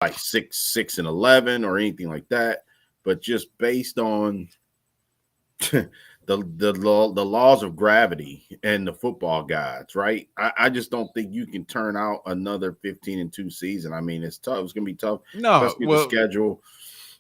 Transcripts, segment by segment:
like 6-11 or anything like that, but just based on the laws of gravity and the football gods, right? I just don't think you can turn out another 15-2 season. I mean, it's tough. It's gonna be tough, No, especially the well, schedule.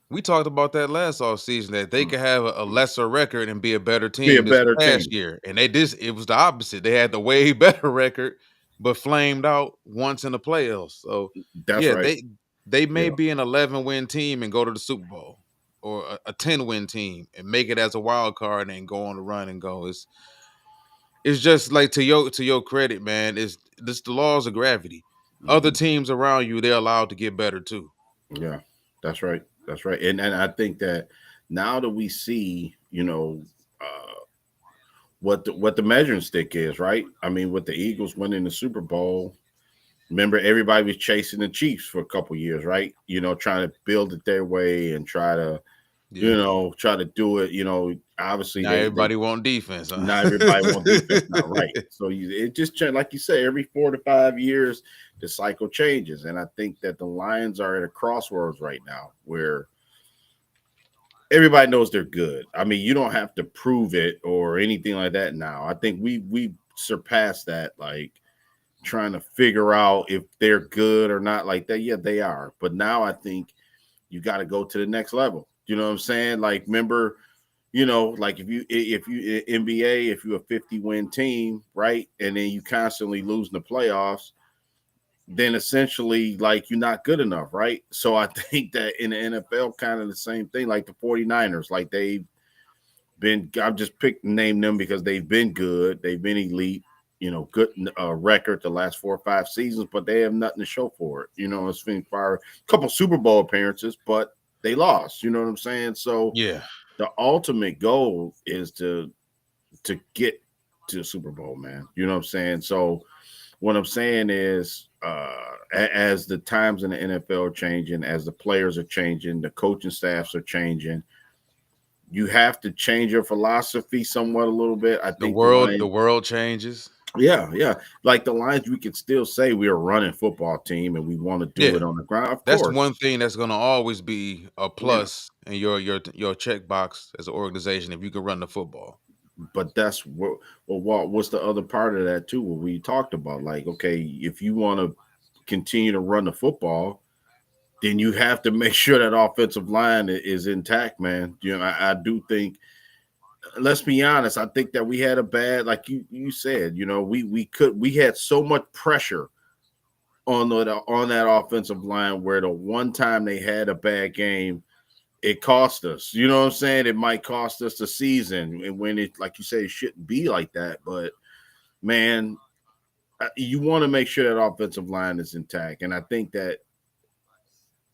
we talked about that last off season that they could have a lesser record and be a better Be a team this better past team. year, and it was the opposite. They had the way better record, but flamed out once in the playoffs. So That's yeah, right. they may Yeah. be an 11-win team and go to the Super Bowl, or a 10-win team and make it as a wild card and go on the run and go. It's just like to your credit, man. It's this the laws of gravity. Other Mhm. teams around you, they're allowed to get better too. Yeah, that's right. That's right. And I think that now that we see, what the measuring stick is, right? I mean, with the Eagles winning the Super Bowl, remember everybody was chasing the Chiefs for a couple years, right? Trying to build it their way and Yeah. try to do it. Obviously Now they everybody want defense, huh? not everybody want defense now, right? So it just like you say, every 4 to 5 years the cycle changes, and I think that the Lions are at a crossroads right now where everybody knows they're good. I mean, you don't have to prove it or anything like that now. I think we surpassed that, like trying to figure out if they're good or not like that. Yeah, they are. But now I think you got to go to the next level. You know what I'm saying? Like, remember, like if you NBA, if you're a 50-win team, right, and then you constantly lose in the playoffs, then essentially like you're not good enough, right? So I think that in the NFL, kind of the same thing, like the 49ers, like they've been, I'm just picked name them because they've been good, they've been elite, good record the last 4 or 5 seasons, but they have nothing to show for it. It's been far a couple Super Bowl appearances, but they lost. You know what I'm saying? So Yeah. the ultimate goal is to get to the Super Bowl, man. You know what I'm saying? So what I'm saying is, as the times in the NFL are changing, as the players are changing, the coaching staffs are changing, you have to change your philosophy somewhat a little bit. I The think the world the Lions, world changes. yeah, yeah, like the Lions, we can still say we're a running football team and we want to do Yeah. it on the ground, of That's course. one thing that's gonna always be a Yeah, plus in your checkbox as an organization if you can run the football. but that's what's the other part of that too? What we talked about, like, okay, if you want to continue to run the football, then you have to make sure that offensive line is intact, man. I do think. Let's be honest. I think that we had a bad, like you said. We had so much pressure on that offensive line where the one time they had a bad game, it cost us. You know what I'm saying? It might cost us the season, and when it, like you say, it shouldn't be like that. But man, you want to make sure that offensive line is intact, and I think that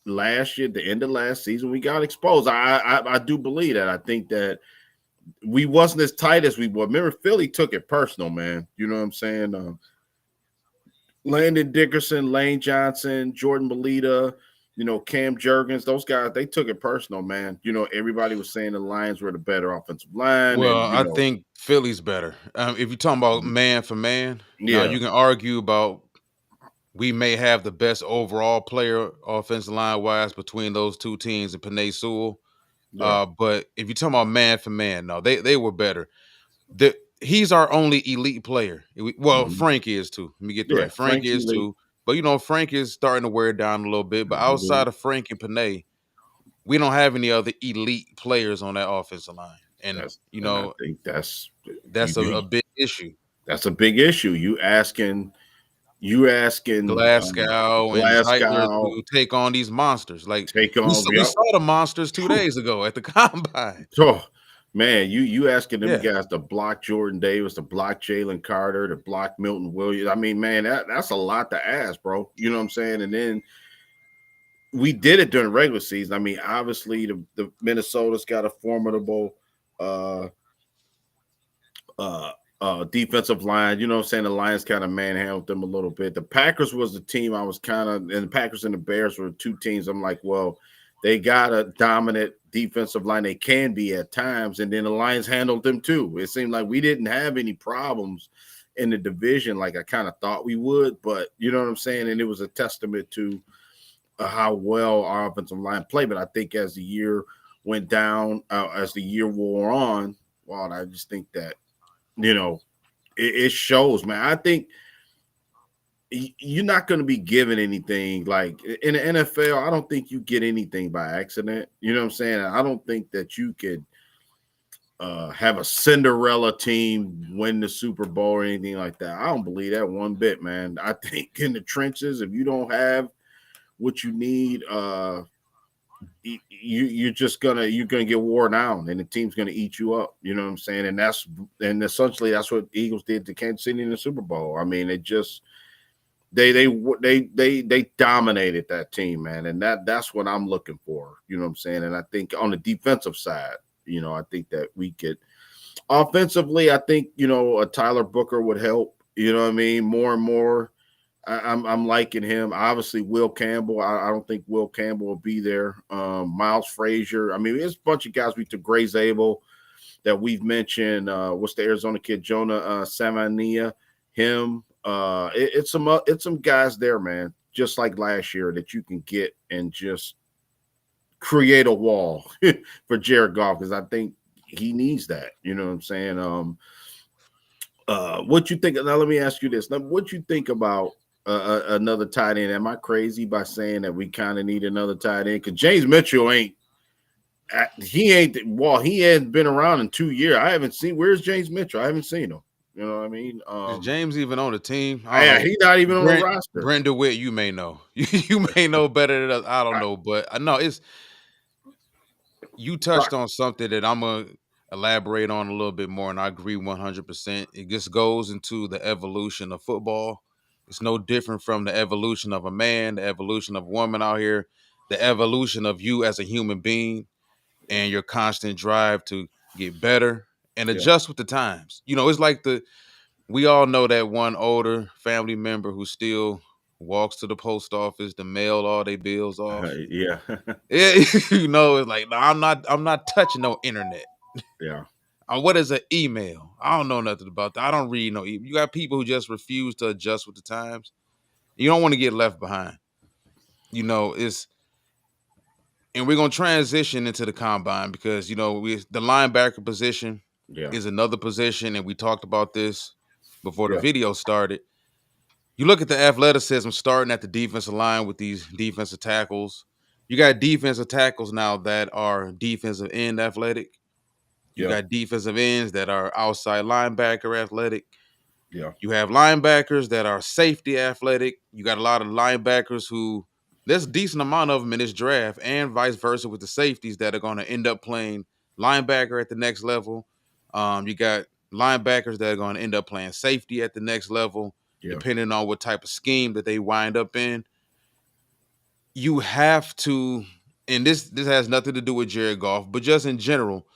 last year, the end of last season, we got exposed. I do believe that. I think that we wasn't as tight as we were. Remember, Philly took it personal, man. You know what I'm saying? Landon Dickerson, Lane Johnson, Jordan Belita, Cam Jurgens, those guys, they took it personal, man. Everybody was saying the Lions were the better offensive line, Well, and I think Philly's better. If you're talking about man for man, now yeah, you can argue about we may have the best overall player offensive line wise between those two teams and Panay Sewell. yeah, But if you're talking about man for man, no, they were better. He's our only elite player. Well, mhm. Frank is too. Let me get that Yeah. right. Frank Frankie is Lee, too. But Frank is starting to wear down a little bit. But outside of Frank and Panay, we don't have any other elite players on that offensive line. And and I think you that's a do. big issue. That's a big issue. You asking Glasgow and Zeitler Glasgow to take on these monsters. Like take we on. saw, we Yep. saw the monsters 2 days ago at the combine. Oh, man, you asking them Yeah. guys to block Jordan Davis, to block Jalen Carter, to block Milton Williams. I mean, man, that's a lot to ask, bro. You know what I'm saying? And then we did it during regular season. I mean, obviously the Minnesota's got a formidable uh uh defensive line. You know what I'm saying? The Lions kind of manhandled them a little bit. The Packers was the team I was kind of, and the Packers and the Bears were two teams. I'm like, well, they got a dominant defensive line. They can be at times, and then the Lions handled them too. It seemed like we didn't have any problems in the division like I kind of thought we would, but you know what I'm saying? And it was a testament to how well our offensive line played. But I think as the year went down, as the year wore on, well, I just think that you know it shows, man. I think you're not going to be given anything like in the NFL. I don't think you get anything by accident. You know what I'm saying? I don't think that you could have a Cinderella team win the Super Bowl or anything like that. I don't believe that one bit, man. I think in the trenches, if you don't have what you need, you're gonna get worn down, and the team's gonna eat you up. You know what I'm saying? And essentially that's what Eagles did to Kansas City in the Super Bowl. I mean, it just they dominated that team, man, and that's what I'm looking for. You know what I'm saying? And I think on the defensive side, I think that we could offensively. I think a Tyler Booker would help. You know what I mean? More and more, I'm liking him. Obviously, Will Campbell. I don't think Will Campbell will be there. Miles Frazier. I mean, there's a bunch of guys. We took Gray Zabel that we've mentioned. What's the Arizona kid? Jonah Samania. Him. It's some guys there, man. Just like last year that you can get and just create a wall for Jared Goff, because I think he needs that. You know what I'm saying? What you think? Now let me ask you this. Now, what you think about another tight end? Am I crazy by saying that we kind of need another tight end? Because James Mitchell he hadn't been around in 2 years. I haven't seen. Where's James Mitchell? I haven't seen him. You know what I mean? Is James even on the team? I Yeah, don't know. he's not even on the roster. Brent DeWitt, you may know. You may know better than us. I don't know, but I know you touched on something that I'm gonna elaborate on a little bit more, and I agree 100%. It just goes into the evolution of football. It's no different from the evolution of a man, the evolution of a woman out here, the evolution of you as a human being, and your constant drive to get better and adjust with the times. It's like we all know that one older family member who still walks to the post office to mail all their bills off. Yeah. Yeah, it's like, no, I'm not touching no internet. Yeah. What is an email? I don't know nothing about that. I don't read no email. You got people who just refuse to adjust with the times. You don't want to get left behind. It's and we're gonna transition into the combine because the linebacker position Yeah. is another position, and we talked about this before the Yeah. video started. You look at the athleticism starting at the defensive line with these defensive tackles. You got defensive tackles now that are defensive end athletic. You Yeah. got defensive ends that are outside linebacker athletic. Yeah. You have linebackers that are safety athletic. You got a lot of linebackers who there's a decent amount of them in this draft, and vice versa with the safeties that are going to end up playing linebacker at the next level. You got linebackers that are going to end up playing safety at the next level, Yeah. depending on what type of scheme that they wind up in. You have to, and this has nothing to do with Jared Goff, but just in general,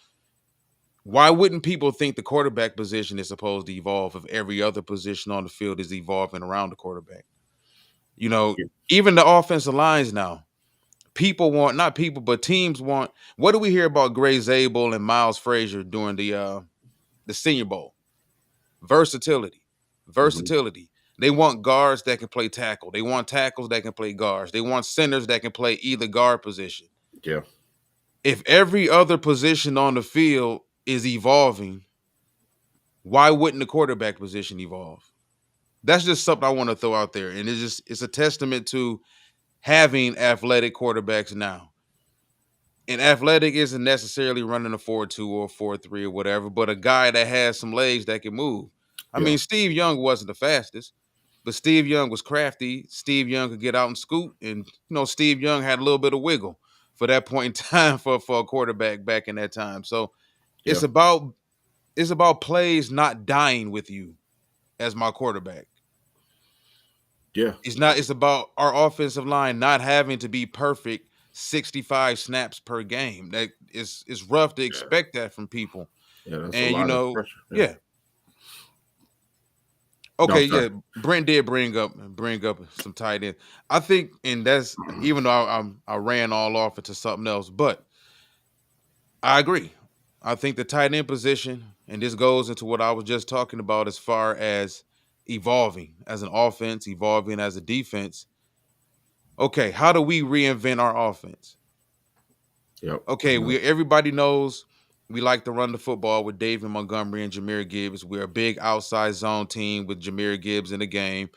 why wouldn't people think the quarterback position is supposed to evolve if every other position on the field is evolving around the quarterback? Yeah. Even the offensive lines now. People want, not people, but teams want. What do we hear about Gray Zabel and Miles Frazier during the Senior Bowl? Versatility. Mhm. Versatility. They want guards that can play tackle. They want tackles that can play guards. They want centers that can play either guard position. Yeah. If every other position on the field is evolving, why wouldn't the quarterback position evolve? That's just something I want to throw out there. And it's a testament to having athletic quarterbacks now. And athletic isn't necessarily running a 4-2 or a 4-3 or whatever, but a guy that has some legs that can move. I Yeah. mean, Steve Young wasn't the fastest, but Steve Young was crafty. Steve Young could get out and scoot. And, Steve Young had a little bit of wiggle for that point in time for a quarterback back in that time. So Yeah. it's about plays not dying with you as my quarterback. Yeah. It's about our offensive line not having to be perfect 65 snaps per game. That it's rough to Yeah. expect that from people. Yeah. That's a And lot of pressure. Yeah. yeah. No, I'm Okay, sorry. yeah. Brent did bring up some tight end. I think, and that's even though I ran all off into something else, but I agree. I think the tight end position, and this goes into what I was just talking about as far as evolving as an offense, evolving as a defense. Okay, how do we reinvent our offense? Yep. Okay, Yep. everybody knows we like to run the football with David Montgomery and Jahmyr Gibbs. We're a big outside zone team with Jahmyr Gibbs in the game.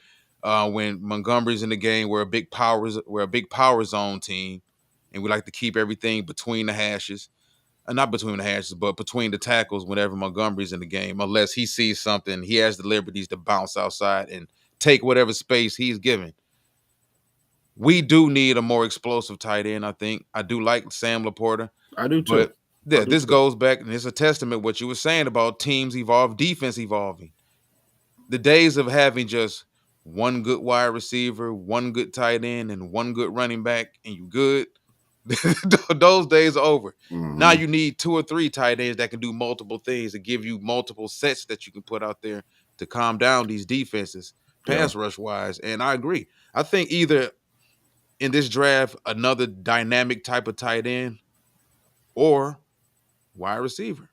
When Montgomery's in the game, we're a big power zone team, and we like to keep everything between the hashes. Not between the hashes, but between the tackles whenever Montgomery's in the game, unless he sees something, he has the liberties to bounce outside and take whatever space he's given. We do need a more explosive tight end, I think. I do like Sam Laporta, I do too. but I yeah, do this too. goes back and it's a testament what you were saying about teams evolve, defense evolving. The days of having just one good wide receiver, one good tight end, and one good running back, and you good. Those days are over. Now Hmm. you need 2 or 3 tight ends that can do multiple things to give you multiple sets that you can put out there to calm down these defenses, Yeah. pass rush wise. And I agree. I think either in this draft, another dynamic type of tight end or wide receiver.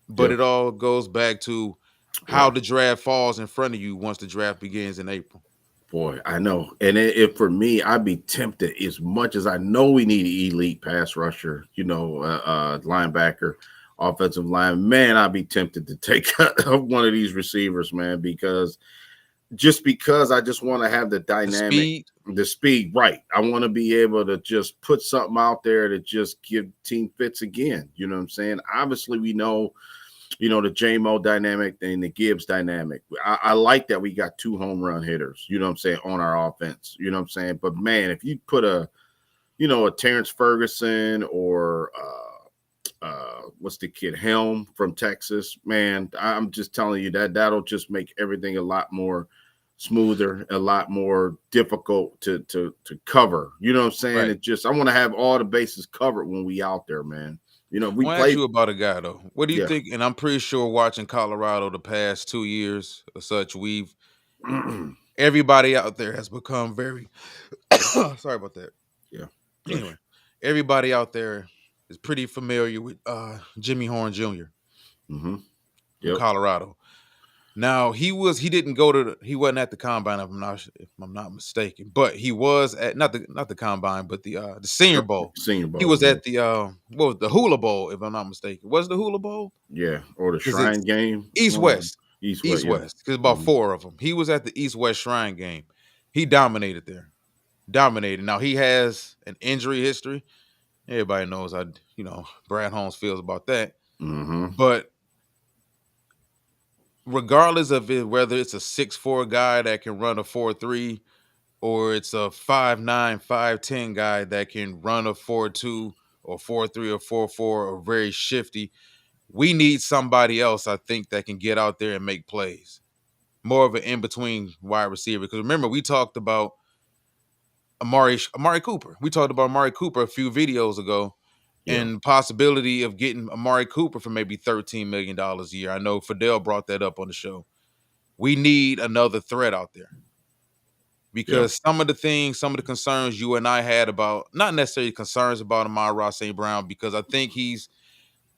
But Yeah. it all goes back to how Right. the draft falls in front of you once the draft begins in April. Boy, I know. And if for me, I'd be tempted as much as I know we need an elite pass rusher, linebacker, offensive line. Man, I'd be tempted to take one of these receivers, man, because I just want to have the The dynamic, speed, the speed, right. I want to be able to just put something out there to just give team fits again. You know what I'm saying? Obviously, we know the JMO dynamic and the Gibbs dynamic. I like that we got 2 home run hitters, you know what I'm saying, on our offense. You know what I'm saying? But man, if you put a Terrence Ferguson or what's the kid, Helm from Texas, man, I'm just telling you that'll just make everything a lot more smoother, a lot more difficult to cover. You know what I'm saying? right. It just, I want to have all the bases covered when we out there, man. I We want to ask play. you about a guy though. What do you Yeah. think? And I'm pretty sure watching Colorado the past 2 years or such, everybody out there has become very sorry about that. Yeah. Anyway, everybody out there is pretty familiar with Jimmy Horn Jr. Mm-hmm. from Yep. Colorado. Now he wasn't at the combine if I'm not mistaken, but he was at not the combine, but the Senior Bowl. Senior He Bowl. was Yeah. at the what was the Hula Bowl if I'm not mistaken. Was it the Hula Bowl? Yeah. Or the Because Shrine it's game. East One of them. West, East West. East Yeah. West. Because about Mm-hmm. 4 of them. He was at the East West Shrine game. He dominated there, dominated. Now he has an injury history. Everybody knows Brad Holmes feels about that, Mm-hmm. but regardless of whether it's a 6'4" guy that can run a 4.3 or it's a 5'9", 5'10" guy that can run a 4.2 or 4.3 or 4.4 or very shifty, we need somebody else, I think, that can get out there and make plays. More of an in-between wide receiver. Because remember, we talked about Amari Cooper. We talked about Amari Cooper a few videos ago Yeah. and possibility of getting Amari Cooper for maybe $13 million a year. I know Fidel brought that up on the show. We need another threat out there Yeah. because some of the concerns you and I had about, not necessarily concerns about Amon-Ra St. Brown, because I think he's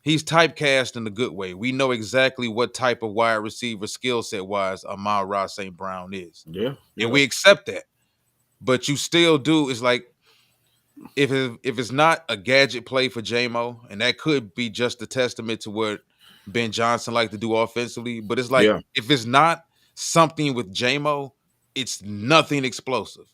typecast in a good way. We know exactly what type of wide receiver skill set wise Amon-Ra St. Brown is. Yeah. And Yeah. we accept that. But you still do, it's like if it's not a gadget play for JMO, and that could be just a testament to what Ben Johnson liked to do offensively, but it's like Yeah. if it's not something with JMO, it's nothing explosive.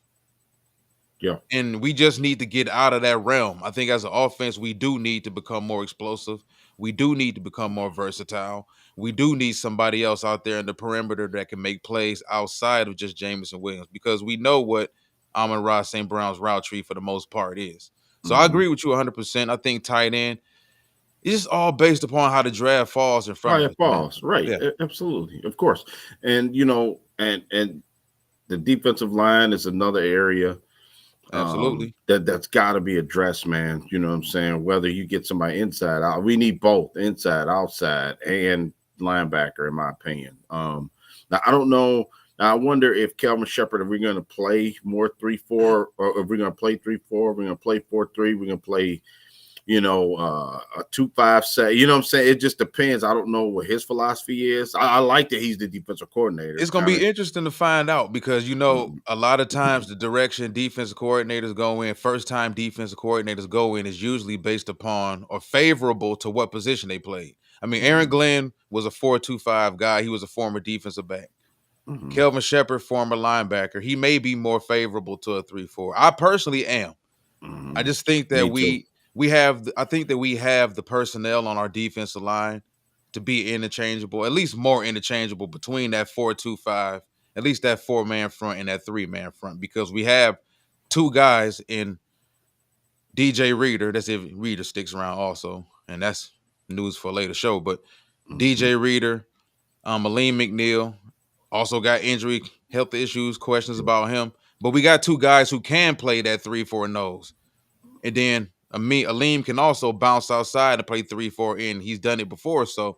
Yeah. And we just need to get out of that realm. I think as an offense, we do need to become more explosive. We do need to become more versatile. We do need somebody else out there in the perimeter that can make plays outside of just Jameson Williams, because we know what Amon-Ra St. Brown's route tree for the most part is. So I Mm-hmm. agree with you 100%. I think tight end is just all based upon how the draft falls in Oh, front of yeah, us, man. falls. Right. Yeah, Absolutely. Of course. And and the defensive line is another area absolutely. that's got to be addressed, man. You know what I'm saying? Whether you get somebody inside out, we need both inside, outside, and linebacker, in my opinion. Now I don't know. Now I wonder if Kelvin Shepard, if we're going to play more 3-4, or if we're going to play 3-4, we're going to play 4-3, we're going to play, a 2-5 set. You know what I'm saying? It just depends. I don't know what his philosophy is. I like that he's the defensive coordinator. It's gonna be interesting to find out because Mhm. a lot of times the direction defensive coordinators go in, first time defensive coordinators go in is usually based upon or favorable to what position they played. I mean, Aaron Mhm. Glenn was a 4-2-5 guy. He was a former defensive back. Mhm. Kelvin Shepard, former linebacker. He may be more favorable to a 3-4. I personally am. I Mhm. just think that Me too. I think that we have the personnel on our defensive line to be interchangeable, at least more interchangeable between that 4-2-5, at least that 4-man front and that 3-man front, because we have two guys in DJ Reader. That's if Reader sticks around also, and that's news for a later show. But Mhm. DJ Reader, Aleem McNeil also got injury, health issues, questions about him. But we got two guys who can play that 3-4 nose. And then Aleem can also bounce outside and play 3-4 in. He's done it before. So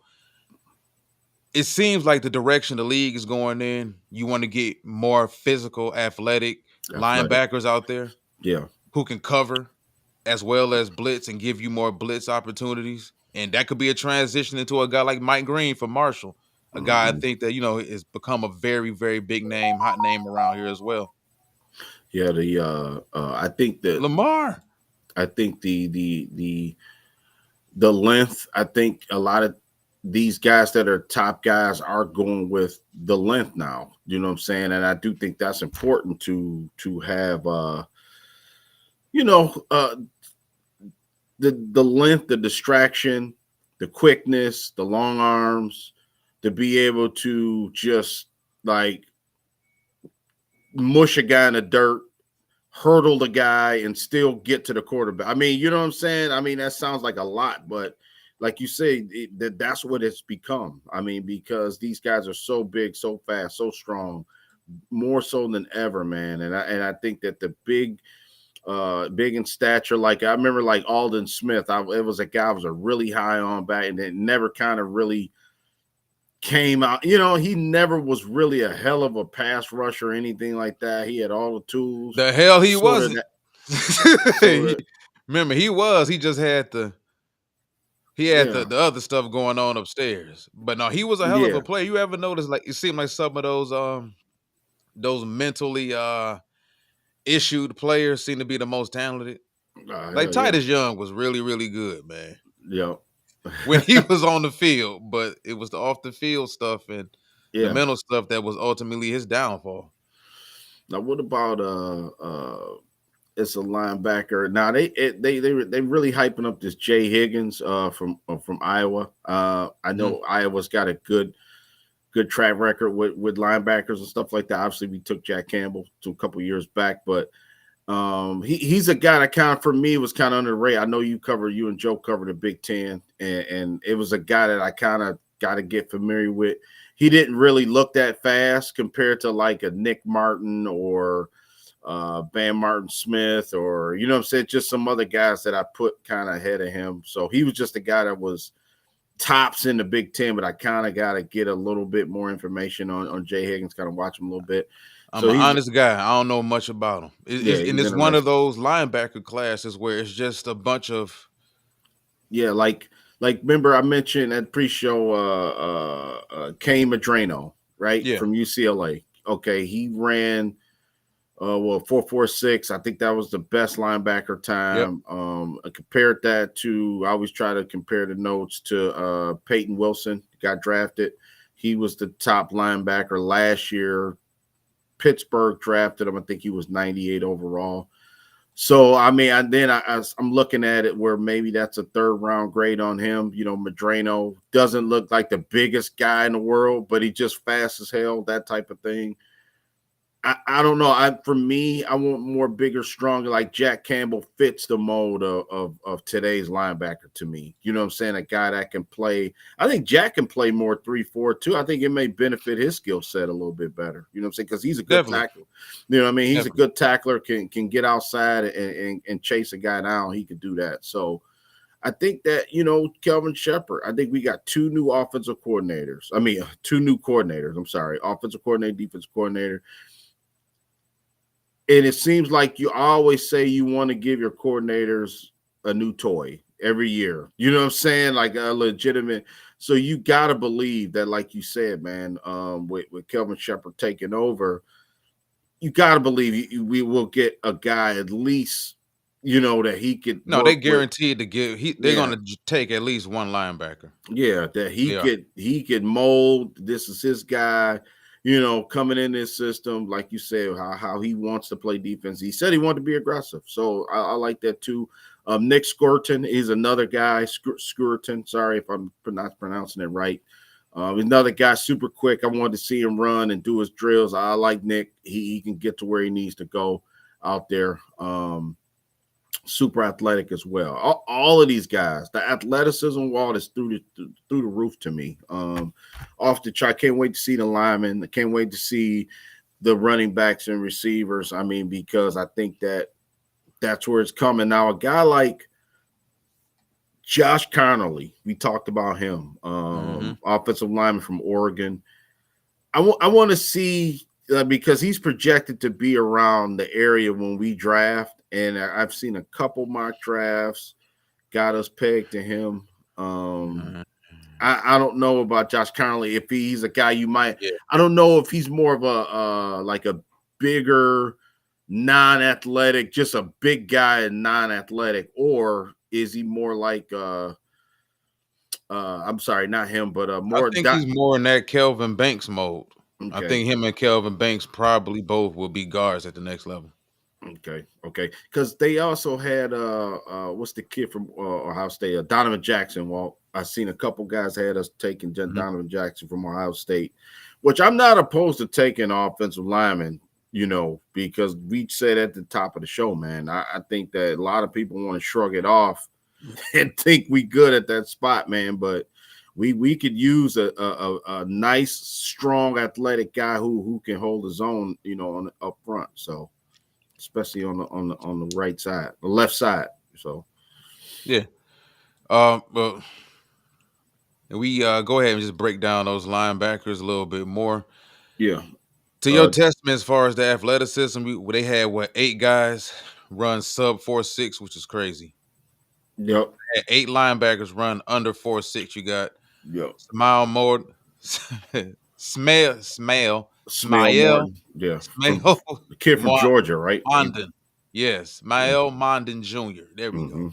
it seems like the direction the league is going in, you want to get more physical, athletic Athletic. linebackers out there Yeah. who can cover as well as blitz and give you more blitz opportunities. And that could be a transition into a guy like Mike Green from Marshall, a guy I Mhm. think that, has become a very, very big name, hot name around here as well. Yeah. Lamar. I think the length. I think a lot of these guys that are top guys are going with the length now. You know what I'm saying? And I do think that's important to have you know uh the length, the distraction, the quickness, the long arms, to be able to just like mush a guy in the dirt, hurdle the guy, and still get to the quarterback. I mean, you know what I'm saying? I mean, that sounds like a lot, but like you say, that's what it's become. I mean, because these guys are so big, so fast, so strong, more so than ever, man. And I think that the big in stature, like I remember like Alden Smith, it was a guy I was a really high on back, and it never kind of really came out. He never was really a hell of a pass rusher or anything like that. He had all the tools, The hell he sort of wasn't. that, sort of, Remember, he was. He just had yeah, the other stuff going on upstairs. But no, he was a hell of a yeah. player. You ever notice like it seemed like some of those mentally issued players seem to be the most talented. Like Hell yeah, Titus Young was really, really good, man. yeah, When he was on the field, but it was the off the field stuff and the yeah. mental stuff that was ultimately his downfall. Now, what about it's a linebacker. Now they really hyping up this Jay Higgins from Iowa. I Mhm. know Iowa's got a good track record with linebackers and stuff like that. Obviously, we took Jack Campbell to a couple years back, but he's a guy that kind of for me was kind of under the radar. I know you and Joe covered the Big Ten, and it was a guy that I kind of got to get familiar with. He didn't really look that fast compared to like a Nick Martin or Bam Martin Smith, or you know what I'm saying, just some other guys that I put kind of ahead of him. So he was just a guy that was tops in the Big Ten, but I kind of got to get a little bit more information on Jay Higgins, kind of watch him a little bit. I'm So an he's honest guy. I don't know much about him. yeah, And he's it's one of interesting. those linebacker classes where it's just a bunch of Yeah, like remember I mentioned at pre-show Kane Madrano, right, yeah, from UCLA. Okay, he ran 4.46. I think that was the best linebacker yep. time. I compared that to, I always try to compare the notes to Peyton Wilson, got drafted. He was the top linebacker last year. Pittsburgh drafted him. I think he was 98 overall. So I mean, I'm looking at it where maybe that's a third round grade on him. Madrano doesn't look like the biggest guy in the world, but he just fast as hell, that type of thing. I don't know. For me, I want more bigger, stronger. Like Jack Campbell fits the mold of today's linebacker to me. You know what I'm saying? A guy that can play. I think Jack can play more 3-4 too. I think it may benefit his skill set a little bit better. You know what I'm saying? Because he's a good Definitely. tackler. You know what I mean? He's a Definitely. good tackler. Can get outside and chase a guy down. He could do that. So I think that, Kelvin Shepard, I think we got two new offensive coordinators. I mean, two new coordinators. I'm sorry. Offensive coordinator, defensive coordinator. And it seems like you always say you want to give your coordinators a new toy. every year. You know what I'm saying? Like a legitimate. So you gotta believe that, like you said, man, with Kelvin Shepherd taking over, you gotta believe we will get a guy at least, that he could No, they work with. guaranteed to give. They're Yeah, gonna take at least one linebacker. yeah, that he They are. could he could mold. This is his guy. Coming in this system, like you said, how he wants to play defense. He said he wanted to be aggressive, so I like that too. Nick Skurton is another guy. Skurton, sorry if I'm not pronouncing it right. Another guy, super quick. I wanted to see him run and do his drills. I like Nick. He can get to where he needs to go out there. Super athletic as well. All of these guys, the athleticism wall is through the roof to me. Off the chart. Can't wait to see the linemen. I can't wait to see the running backs and receivers. I mean, because I think that's where it's coming now. A guy like Josh Connolly, we talked about him, offensive lineman from Oregon. I want to see because he's projected to be around the area when we draft, and I've seen a couple mock drafts got us pegged to him. I don't know about Josh Connolly if he's a guy you might. Yeah. I don't know if he's more of a like a bigger, non-athletic, just a big guy and non-athletic, or is he more like I'm sorry, not him, but more. I think he's more in that Kelvin Banks mode. I Okay. think him and Kelvin Banks probably both will be guards at the next level. Okay. Because they also had what's the kid from Ohio State? Donovan Jackson. Well, I've seen a couple guys had us taking Donovan Jackson from Ohio State, which I'm not opposed to taking offensive linemen, because we said at the top of the show, man. I think that a lot of people want to shrug it off and think we good at that spot, man. But we could use a nice, strong, athletic guy who can hold his own, on up front. So especially on the right side, the left side. So yeah. But we go ahead and just break down those linebackers a little bit more. yeah. To your testament, as far as the athleticism, they had 8 guys run sub 4.6, which is crazy. Yep. 8 linebackers run under 4.6. You got Smile Morton, Smael, Morton. Yeah. Smael, The kid from Georgia, right? Mondon. Yes, Mael Mondon Jr. There we go.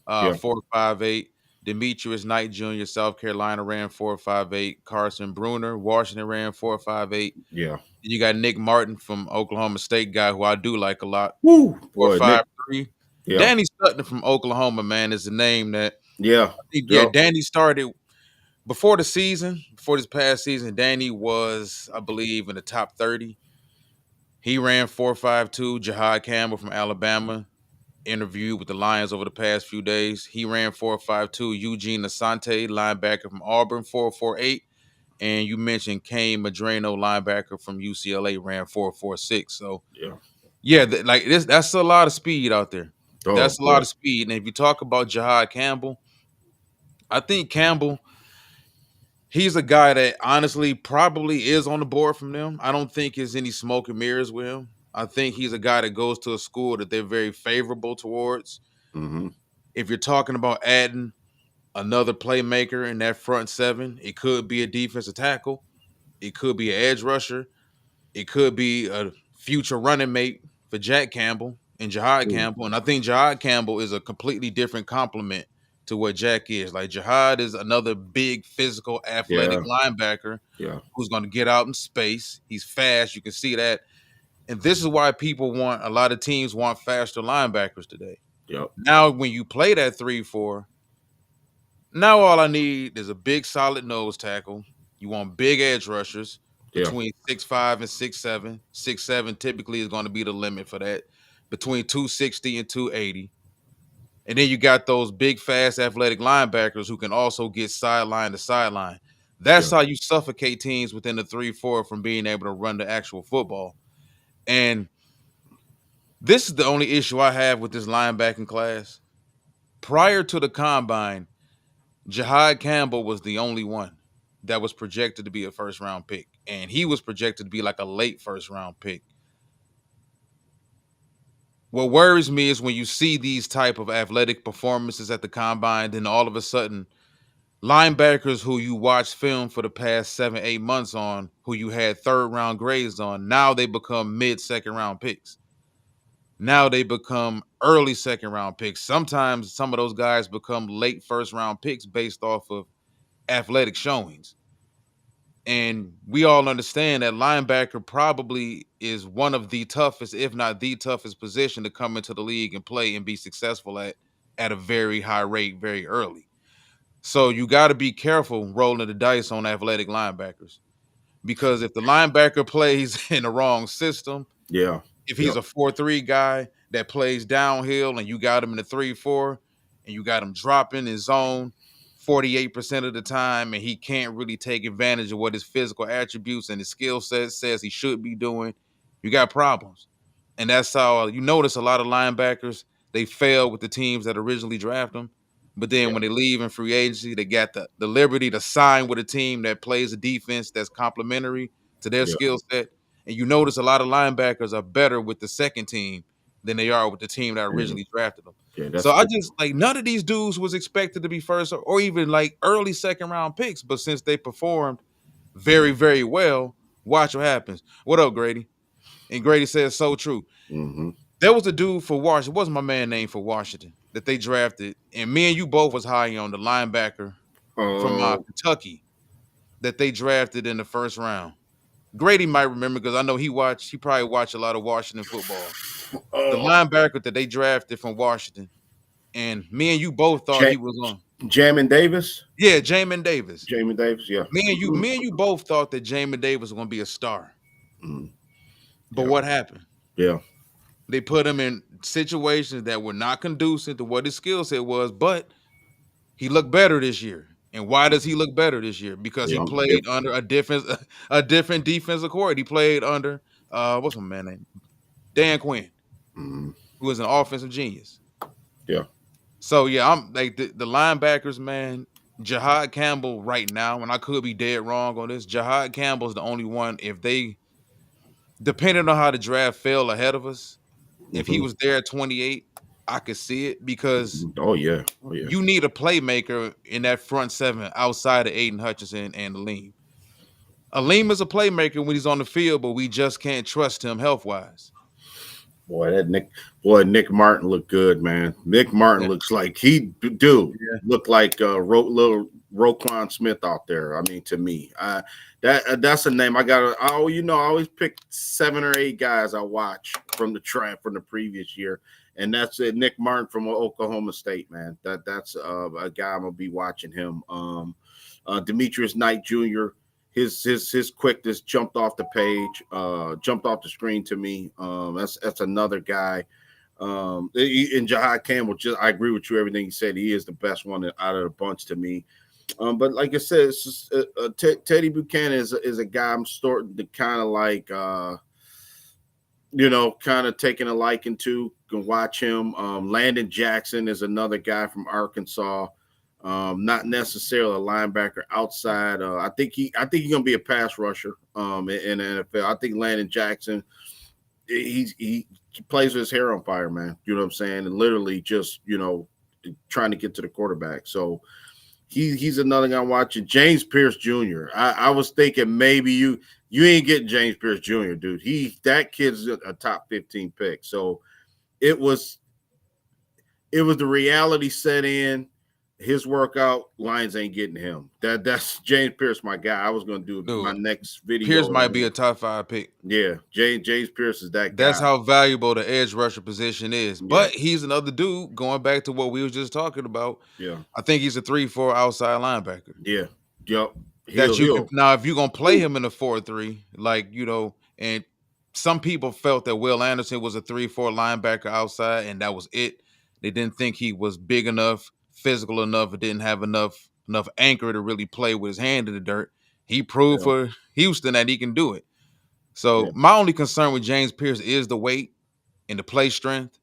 4.58. Demetrius Knight Jr., South Carolina, ran 4.58. Carson Bruner, Washington, ran 4.58. Yeah. And you got Nick Martin from Oklahoma State, guy who I do like a lot. Woo, 4.53. Yeah. Danny Sutton from Oklahoma, man, is the name that. Yeah. Danny started before this past season. Danny was, I believe, in the top 30. He ran 4.52. Jahad Campbell from Alabama interviewed with the Lions over the past few days. He ran 4.52. Eugene Asante, linebacker from Auburn, 4.48. And you mentioned Kane Madrano, linebacker from UCLA, ran 4.46. So that's a lot of speed out there. That's a lot of speed. And if you talk about Jahad Campbell, I think Campbell, he's a guy that honestly probably is on the board from them. I don't think there's any smoke and mirrors with him. I think he's a guy that goes to a school that they're very favorable towards. If you're talking about adding another playmaker in that front 7, it could be a defensive tackle. It could be an edge rusher. It could be a future running mate for Jack Campbell and Jahad Campbell. And I think Jahad Campbell is a completely different complement to what Jack is. Like, Jahad is another big, physical, athletic linebacker who's going to get out in space. He's fast. You can see that. And this is why a lot of teams want faster linebackers today. Now, when you play that 3-4, now all I need is a big, solid nose tackle. You want big edge rushers between 6'5" and 6'7". 6'7" typically is going to be the limit for that, between 260 and 280. And then you got those big, fast, athletic linebackers who can also get sideline to sideline. That's how you suffocate teams within the 3-4 from being able to run the actual football. And this is the only issue I have with this linebacking class. Prior to the combine, Jahad Campbell was the only one that was projected to be a first-round pick. And he was projected to be like a late first-round pick. What worries me is when you see these type of athletic performances at the combine, then all of a sudden linebackers who you watched film for the past 7, 8 months on, who you had third round grades on, now they become mid second round picks. Now they become early second round picks. Sometimes some of those guys become late first round picks based off of athletic showings. And we all understand that linebacker probably is one of the toughest, if not the toughest position to come into the league and play and be successful at a very high rate very early. So you got to be careful rolling the dice on athletic linebackers, because if the linebacker plays in the wrong system, Yeah. if he's Yep. a 4-3 guy that plays downhill and you got him in the 3-4 and you got him dropping his zone 48% of the time and he can't really take advantage of what his physical attributes and his skill set says he should be doing, you got problems. And that's how you notice a lot of linebackers, they fail with the teams that originally draft them. But then Yeah. when they leave in free agency, they got the liberty to sign with a team that plays a defense that's complementary to their Yeah. skill set. And you notice a lot of linebackers are better with the second team than they are with the team that Yeah. originally drafted them. Yeah. So That's I good. just like none of these dudes was expected to be first or even like early second round picks, but since they performed very, very well, watch what happens. What up, Grady? And Grady says so true. Hmm. There was a dude for Washington. It wasn't my man named for Washington that they drafted, and me and you both was high on the linebacker from Uh, Kentucky that they drafted in the first round. Grady might remember because I know he probably watched a lot of Washington football. The uh, linebacker that they drafted from Washington, and me and you both thought he Ja- was on. Jamin Davis. Yeah, Jamin Davis. Jamin Davis. Yeah. Me and you both thought that Jamin Davis was going to be a star. Mm. But Yeah. what happened? Yeah. They put him in situations that were not conducive to what his skill set was, but he looked better this year. And why does he look better this year? Because he Yeah. played under a different defensive coordinator. He played under what's my man name? Dan Quinn, Mm. who was an offensive genius. Yeah. So yeah, I'm like the linebackers, man. Jahad Campbell right now, and I could be dead wrong on this. Jahad Campbell's the only one. If they, depending on how the draft fell ahead of us, if he Hmm. was there at 28, I could see it because Oh yeah. Oh yeah. you need a playmaker in that front seven outside of Aiden Hutchinson and Aleem. Aleem is a playmaker when he's on the field, but we just can't trust him health wise. Nick Martin looked good, man. Nick Martin Yeah, looks like dude yeah. looked like little Roquan Smith out there. I mean, to me, that's a name I got. I always pick 7 or 8 guys I watch from the track from the previous year, and that's it. Nick Martin from Oklahoma State, man. That's a guy I'm gonna be watching him. Demetrius Knight Jr. His quickness jumped off the page, jumped off the screen to me. That's another guy. And Jahad Campbell, I agree with you. Everything he said, he is the best one out of the bunch to me. But like I said, it's just, Teddy Buchanan is a guy I'm starting to kind of like, kind of taking a liking to. Can watch him. Landon Jackson is another guy from Arkansas. Not necessarily a linebacker outside. I think he's gonna be a pass rusher. In the NFL, I think Landon Jackson, he plays with his hair on fire, man. You know what I'm saying? And literally just trying to get to the quarterback. So he's another guy I'm watching. James Pierce Jr. I was thinking maybe you ain't getting James Pierce Jr., dude. That kid's a top 15 pick. So it was the reality set in. His workout lines ain't getting him. That's James Pierce, my guy. I was gonna do my Dude, next video. Pierce might be a top 5 pick. Yeah, James Pierce is that That's guy. how valuable the edge rusher position is. Yeah, But he's another dude, going back to what we was just talking about. yeah, I think he's a 3-4 outside linebacker. yeah, yep. That you can He'll now if you're gonna play him in a 4-3, and some people felt that Will Anderson was a 3-4 linebacker outside, and that was it. They didn't think he was big enough, physical enough, or didn't have enough anchor to really play with his hand in the dirt. He proved yeah, for Houston that he can do it. yeah, So my only concern with James Pierce is the weight and the play strength.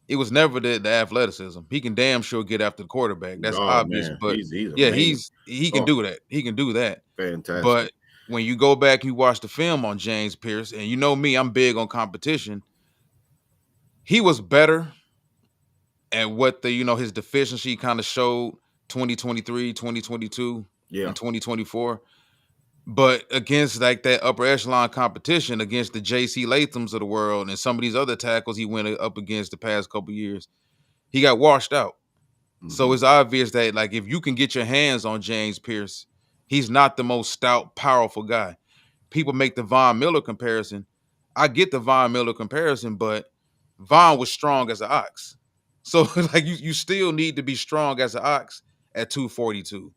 It was never the athleticism. He can damn sure get after the quarterback. That's oh obvious. man, But he's yeah, amazing. he can Oh, do that. He can do that. fantastic. But when you go back, you watch the film on James Pierce, and you know me, I'm big on competition. he was better at what his deficiency kind of showed 2023, 2022, Yeah. and 2024. But against like that upper echelon competition against the JC Lathams of the world and some of these other tackles he went up against the past couple years, he got washed out. So Mhm. it's obvious that like if you can get your hands on James Pierce, he's not the most stout, powerful guy. People make the Von Miller comparison. I get the Von Miller comparison, but Von was strong as an ox. So like you still need to be strong as an ox at 242,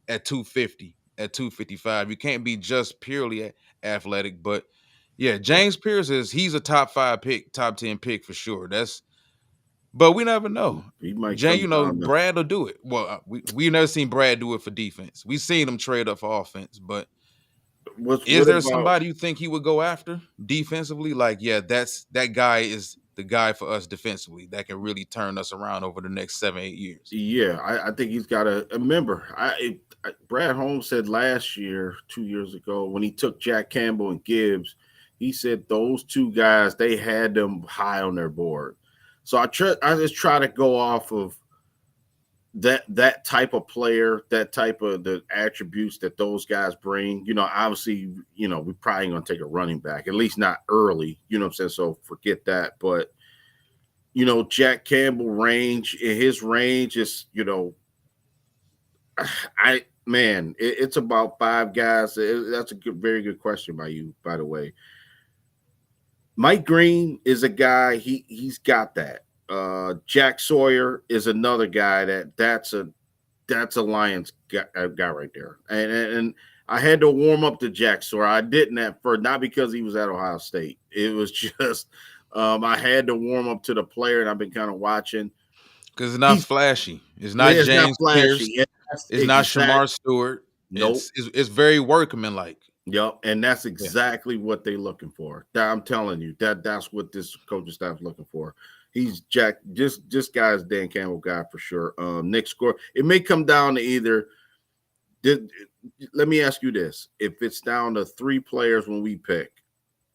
at 250, at 255. You can't be just purely athletic. But yeah, Yeah. James Pierce he's a top 5 pick, top 10 pick for sure. But we never know. He might Jay, come down to Brad will do it. Well, we never seen Brad do it for defense. We seen him trade up for offense, but is what there about somebody you think he would go after defensively? Like, yeah, that guy is the guy for us defensively that can really turn us around over the next 7, 8 years. yeah, I think he's got to remember. Brad Holmes said last year, 2 years ago, when he took Jack Campbell and Gibbs, he said those two guys they had them high on their board. So I just try to go off of that type of player, that type of the attributes that those guys bring. Obviously, we probably ain't gonna take a running back, at least not early. You know what I'm saying? So forget that. But Jack Campbell his range is, it's about 5 guys. That's a very good question by you, by the way. Mike Green is a guy, he's got that. Jack Sawyer is another guy that's a Lions guy right there. And I had to warm up to Jack Sawyer. I didn't at first, not because he was at Ohio State. It was just I had to warm up to the player, and I've been kind of watching. Because it's not He's flashy. It's not Yeah, it's not James Pierce. flashy. Yeah, that's It's not exact. Shamar Stewart. Nope. It's very workmanlike. Yep, and that's Yeah. exactly what they're looking for. I'm telling you, that's what this coaching staff is looking for. He's Jack. Just guy's Dan Campbell guy for sure. Nick Score. It may come down to either. Let me ask you this: if it's down to 3 players when we pick,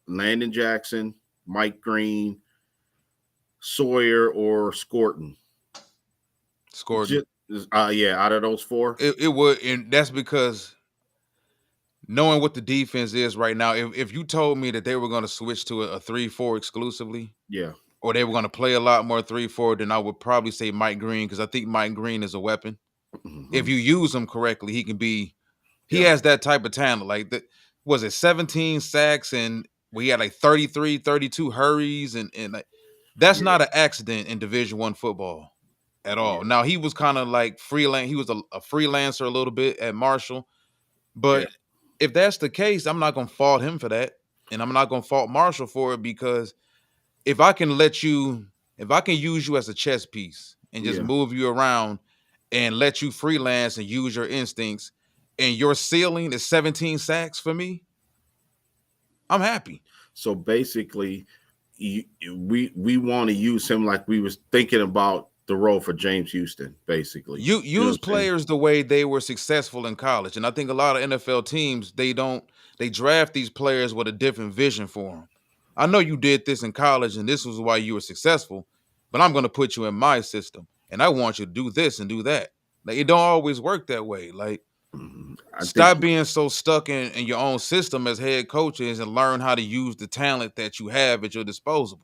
Landon Jackson, Mike Green, Sawyer, or Scorton. Scored. Yeah, out of those 4. It would, and that's because knowing what the defense is right now, if you told me that they were going to switch to a 3-4 exclusively, Yeah. or they were going to play a lot more 3-4, then I would probably say Mike Green, because I think Mike Green is a weapon. Mm-hmm. If you use him correctly, he Yeah. has that type of talent. Like that, was it 17 sacks and we had like 33, 32 hurries, and like that's Yeah. not an accident in Division I football at all. Yeah. Now he was kind of like freelance. He was a freelancer a little bit at Marshall, but Yeah. if that's the case, I'm not gonna fault him for that, and I'm not gonna fault Marshall for it, because if I can use you as a chess piece and just Yeah. move you around and let you freelance and use your instincts, and your ceiling is 17 sacks for me, I'm happy. So basically, we want to use him like we was thinking about the role for James Houston. Basically, You know what use I'm saying? players the way they were successful in college, and I think a lot of NFL teams they draft these players with a different vision for them. I know you did this in college, and this was why you were successful, but I'm going to put you in my system, and I want you to do this and do that. Like, it don't always work that way. Like, I think stop being so stuck in your own system as head coaches and learn how to use the talent that you have at your disposal.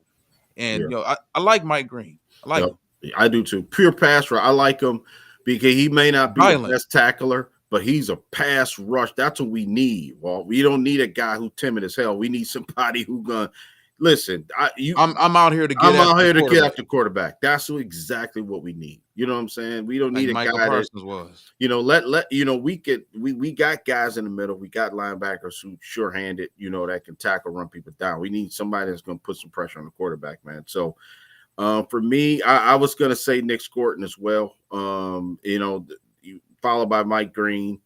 And yeah. I like Mike Green. I like Yep. him. I do too. Pure passer. I like him because he may not be the Violent. best tackler, but he's a pass rush. That's what we need. Well, we don't need a guy who timid as hell. We need somebody who gonna listen. I'm out here to get I'm out after here the to get quarterback, after quarterback. That's exactly what we need. You know what I'm saying? We don't like need a Michael guy that Parsons was. we got guys in the middle. We got linebackers who sure-handed, that can tackle, run people down. We need somebody that's going to put some pressure on the quarterback, man. So for me, I was going to say Nick Scorton as well. Followed by Mike Green.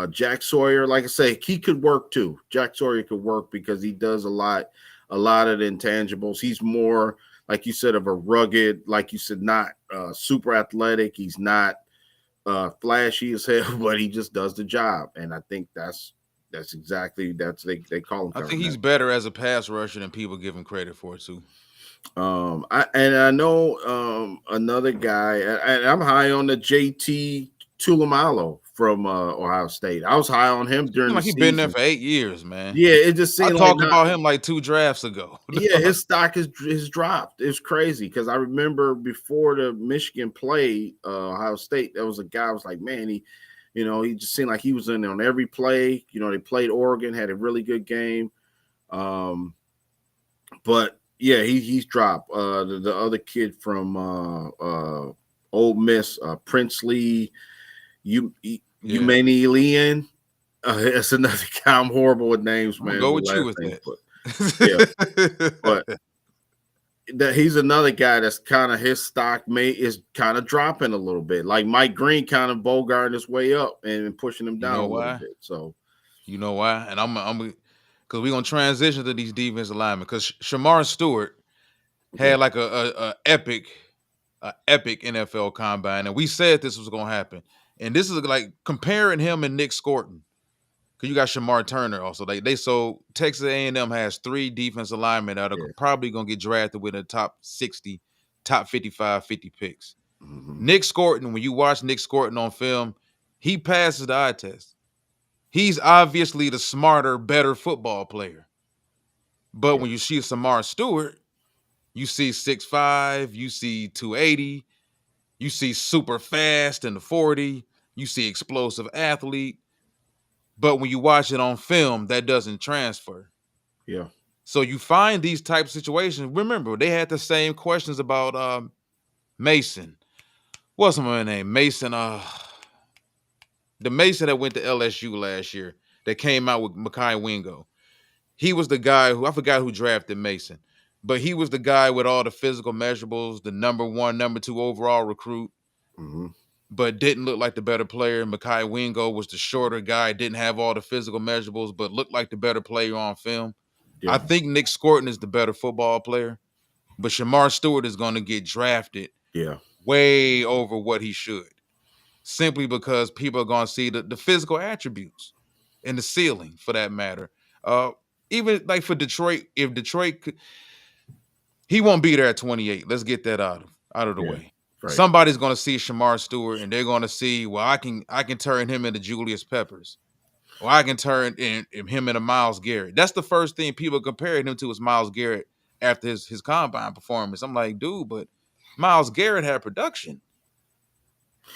Jack Sawyer, like I say, he could work too. Jack Sawyer could work because he does a lot of the intangibles. He's more, like you said, of a rugged, like you said, not super athletic. He's not flashy as hell, but he just does the job. And I think that's That's exactly they call him I think covering he's that. better as a pass rusher than people give him credit for too. I know another guy, and I'm high on the JT Tulamalo from Ohio State. I was high on him during Seems the like he been there season. for 8 years, man. Yeah, it just I seemed like talked not. about him like 2 drafts ago. Yeah, his stock is dropped. It's crazy because I remember before the Michigan play Ohio State, there was a guy I was like, man, he just seemed like he was in on every play. They played Oregon, had a really good game. But yeah, he's dropped. The other kid from Ole Miss, Princely, you Yeah, Umanielian. It's another guy. I'm horrible with names, I'm gonna man, go with with you last with names, but yeah, but that. that he's another guy that's kind of his stock is kind of dropping a little bit. Like Mike Green kind of bogarting his way up and pushing him You down know a little why? bit. So You know why? And I'm because we're gonna transition to these defensive linemen because Shamar Stewart yeah, had like a epic NFL combine, and we said this was gonna happen. And this is like comparing him and Nick Scorton. Cause you got Shamar Turner also. They so Texas A&M has 3 defensive linemen that are yeah, probably gonna get drafted with a top 60, top 55, 50 picks. hmm Nick Scorton, when you watch Nick Scorton on film, he passes the eye test. He's obviously the smarter, better football player. But yeah, when you see Samar Stewart, you see 6'5", you see 280, you see super fast in the 40, you see explosive athlete. But when you watch it on film, that doesn't transfer. yeah, So you find these type of situations. Remember, they had the same questions about Mason. What's my name? Mason. The Mason that went to LSU last year that came out with Makai Wingo. He was the guy who I forgot who drafted Mason, but he was the guy with all the physical measurables, the number 1, number 2 overall recruit, hmm but didn't look like the better player. Makai Wingo was the shorter guy, didn't have all the physical measurables, but looked like the better player on film. I yeah, think Nick Scorton is the better football player, but Shamar Stewart is going to get drafted yeah, way over what he should, simply because people are going to see the physical attributes and the ceiling for that matter. Uh, Even like for Detroit, if Detroit he won't be there at 28. Let's get that out of the yeah. way. Right. Somebody's going to see Shamar Stewart and they're going to see, well, I can turn him into Julius Peppers. Or I can turn him into Myles Garrett. That's the first thing people compared him to is Myles Garrett after his combine performance. I'm like, dude, but Myles Garrett had production.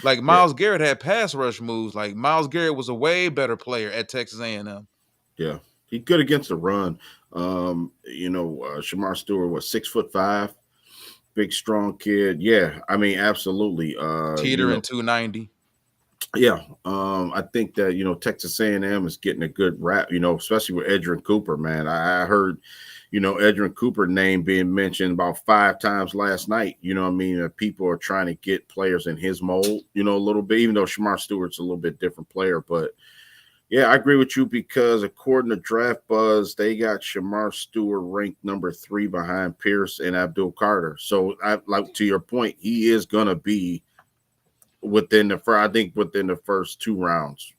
Like Yeah. Myles Garrett had pass rush moves. Like Myles Garrett was a way better player at Texas A&M. Yeah. He good against the run. Shamar Stewart was 6'5", big strong kid. Yeah, I mean, absolutely. Teetering 290. Yeah. I think that Texas A&M is getting a good rap. Especially with Edgerrin Cooper. Man, I heard Edgerrin Cooper name being mentioned about 5 times last night. You know what I mean? People are trying to get players in his mold. A little bit. Even though Shamar Stewart's a little bit different player, but. Yeah, I agree with you because according to Draft Buzz, they got Shamar Stewart ranked number 3 behind Pierce and Abdul Carter. So, like to your point, he is gonna be within the first 2 rounds,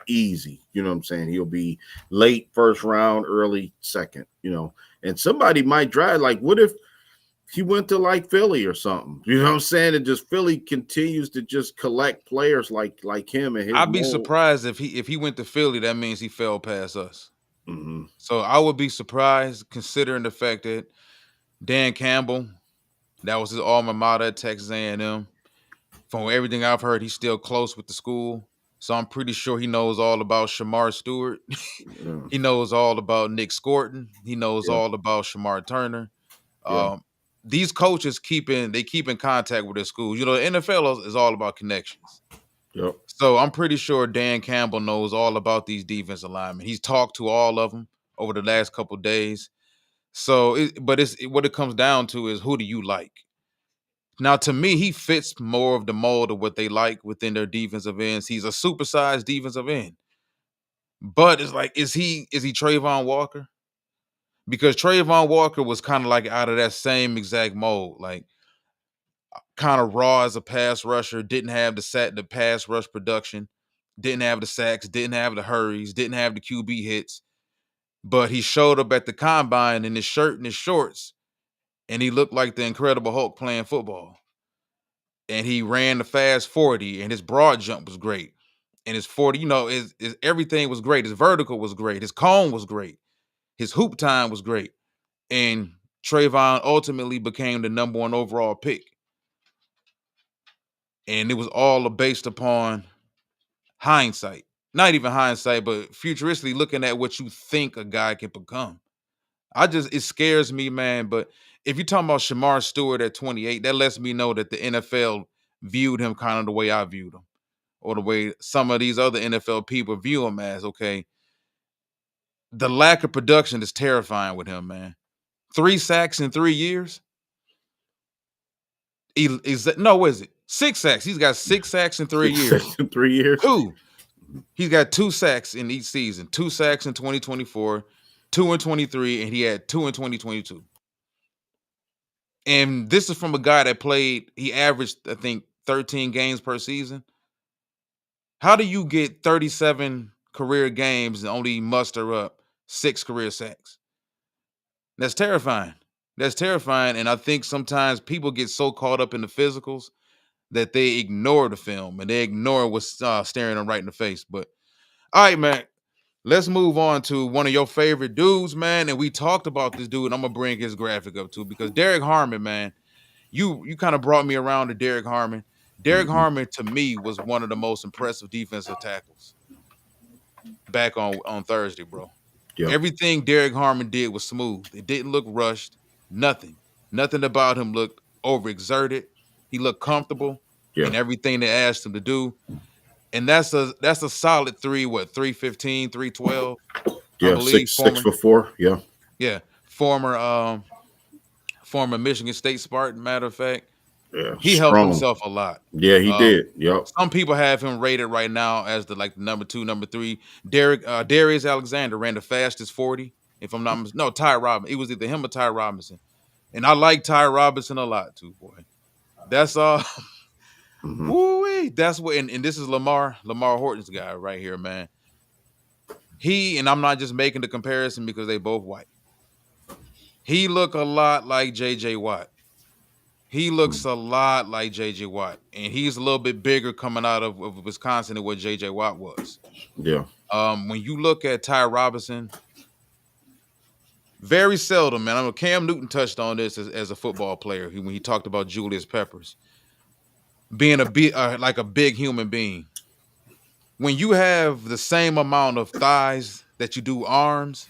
easy. You know what I'm saying? He'll be late first round, early second. And somebody might drive. Like, what if he went to like Philly or something? You know what I'm saying? And just Philly continues to just collect players like him and his I'd be mold. surprised if he went to Philly. That means he fell past us. Mm-hmm. So I would be surprised considering the fact that Dan Campbell, that was his alma mater at Texas A&M. From everything I've heard, he's still close with the school. So I'm pretty sure he knows all about Shamar Stewart. Yeah. He knows all about Nick Scorton. He knows Yeah. all about Shamar Turner. Yeah. Um, these coaches keep in contact with their schools. The NFL is all about connections. Yep. So I'm pretty sure Dan Campbell knows all about these defensive linemen. He's talked to all of them over the last couple of days. So, what it comes down to is who do you like? Now, to me, he fits more of the mold of what they like within their defensive ends. He's a supersized defensive end, but it's like, is he Trayvon Walker? Because Trayvon Walker was kind of like out of that same exact mold, like kind of raw as a pass rusher, didn't have the pass rush production. didn't have the sacks, didn't have the hurries, didn't have the QB hits, but he showed up at the combine in his shirt and his shorts, and he looked like the Incredible Hulk playing football. And he ran the fast 40, and his broad jump was great. And his 40, his everything was great. His vertical was great. His cone was great. His hoop time was great. And Trayvon ultimately became the number 1 overall pick. And it was all based upon hindsight. Not even hindsight, but futuristically looking at what you think a guy can become. It scares me, man. But if you're talking about Shamar Stewart at 28, that lets me know that the NFL viewed him kind of the way I viewed him, or the way some of these other NFL people view him as. Okay, the lack of production is terrifying with him, man. 3 sacks in 3 years. Is it 6 sacks? He's got 6 sacks in 3 years. 6 in 3 years. 2. He's got 2 sacks in each season. 2 sacks in 2024, 2 in 23, and he had 2 in 2022. And this is from a guy that he averaged, I think, 13 games per season. How do you get 37 career games and only muster up 6 career sacks? That's terrifying. That's terrifying. And I think sometimes people get so caught up in the physicals that they ignore the film and they ignore what's staring them right in the face. But all right, man, let's move on to one of your favorite dudes, man. And we talked about this dude, and I'm gonna bring his graphic up too, because Derek Harmon, man, you kind of brought me around to Derek Harmon. Derek Harmon, to me, was one of the most impressive defensive tackles back on Thursday, bro. Yeah. Everything Derek Harmon did was smooth. It didn't look rushed. Nothing about him looked overexerted. He looked comfortable in everything they asked him to do. And that's a solid 315, 312. Yeah, I believe 6'4". Yeah. Yeah. Former Michigan State Spartan, matter of fact. Yeah. He helped himself a lot. Yeah, he did. Yep. Some people have him rated right now as the number 2, number 3. Darius Alexander ran the fastest 40. If I'm not no, Ty Robinson. It was either him or Ty Robinson. And I like Ty Robinson a lot too, boy. That's woo-wee. That's what and this is Lamar Horton's guy right here, man. And I'm not just making the comparison because they both white. He look a lot like JJ Watt. He looks a lot like JJ Watt, and he's a little bit bigger coming out of Wisconsin than what JJ Watt was. Yeah. When you look at Ty Robinson, very seldom, man. I know Cam Newton touched on this as a football player when he talked about Julius Peppers being like a big human being. When you have the same amount of thighs that you do arms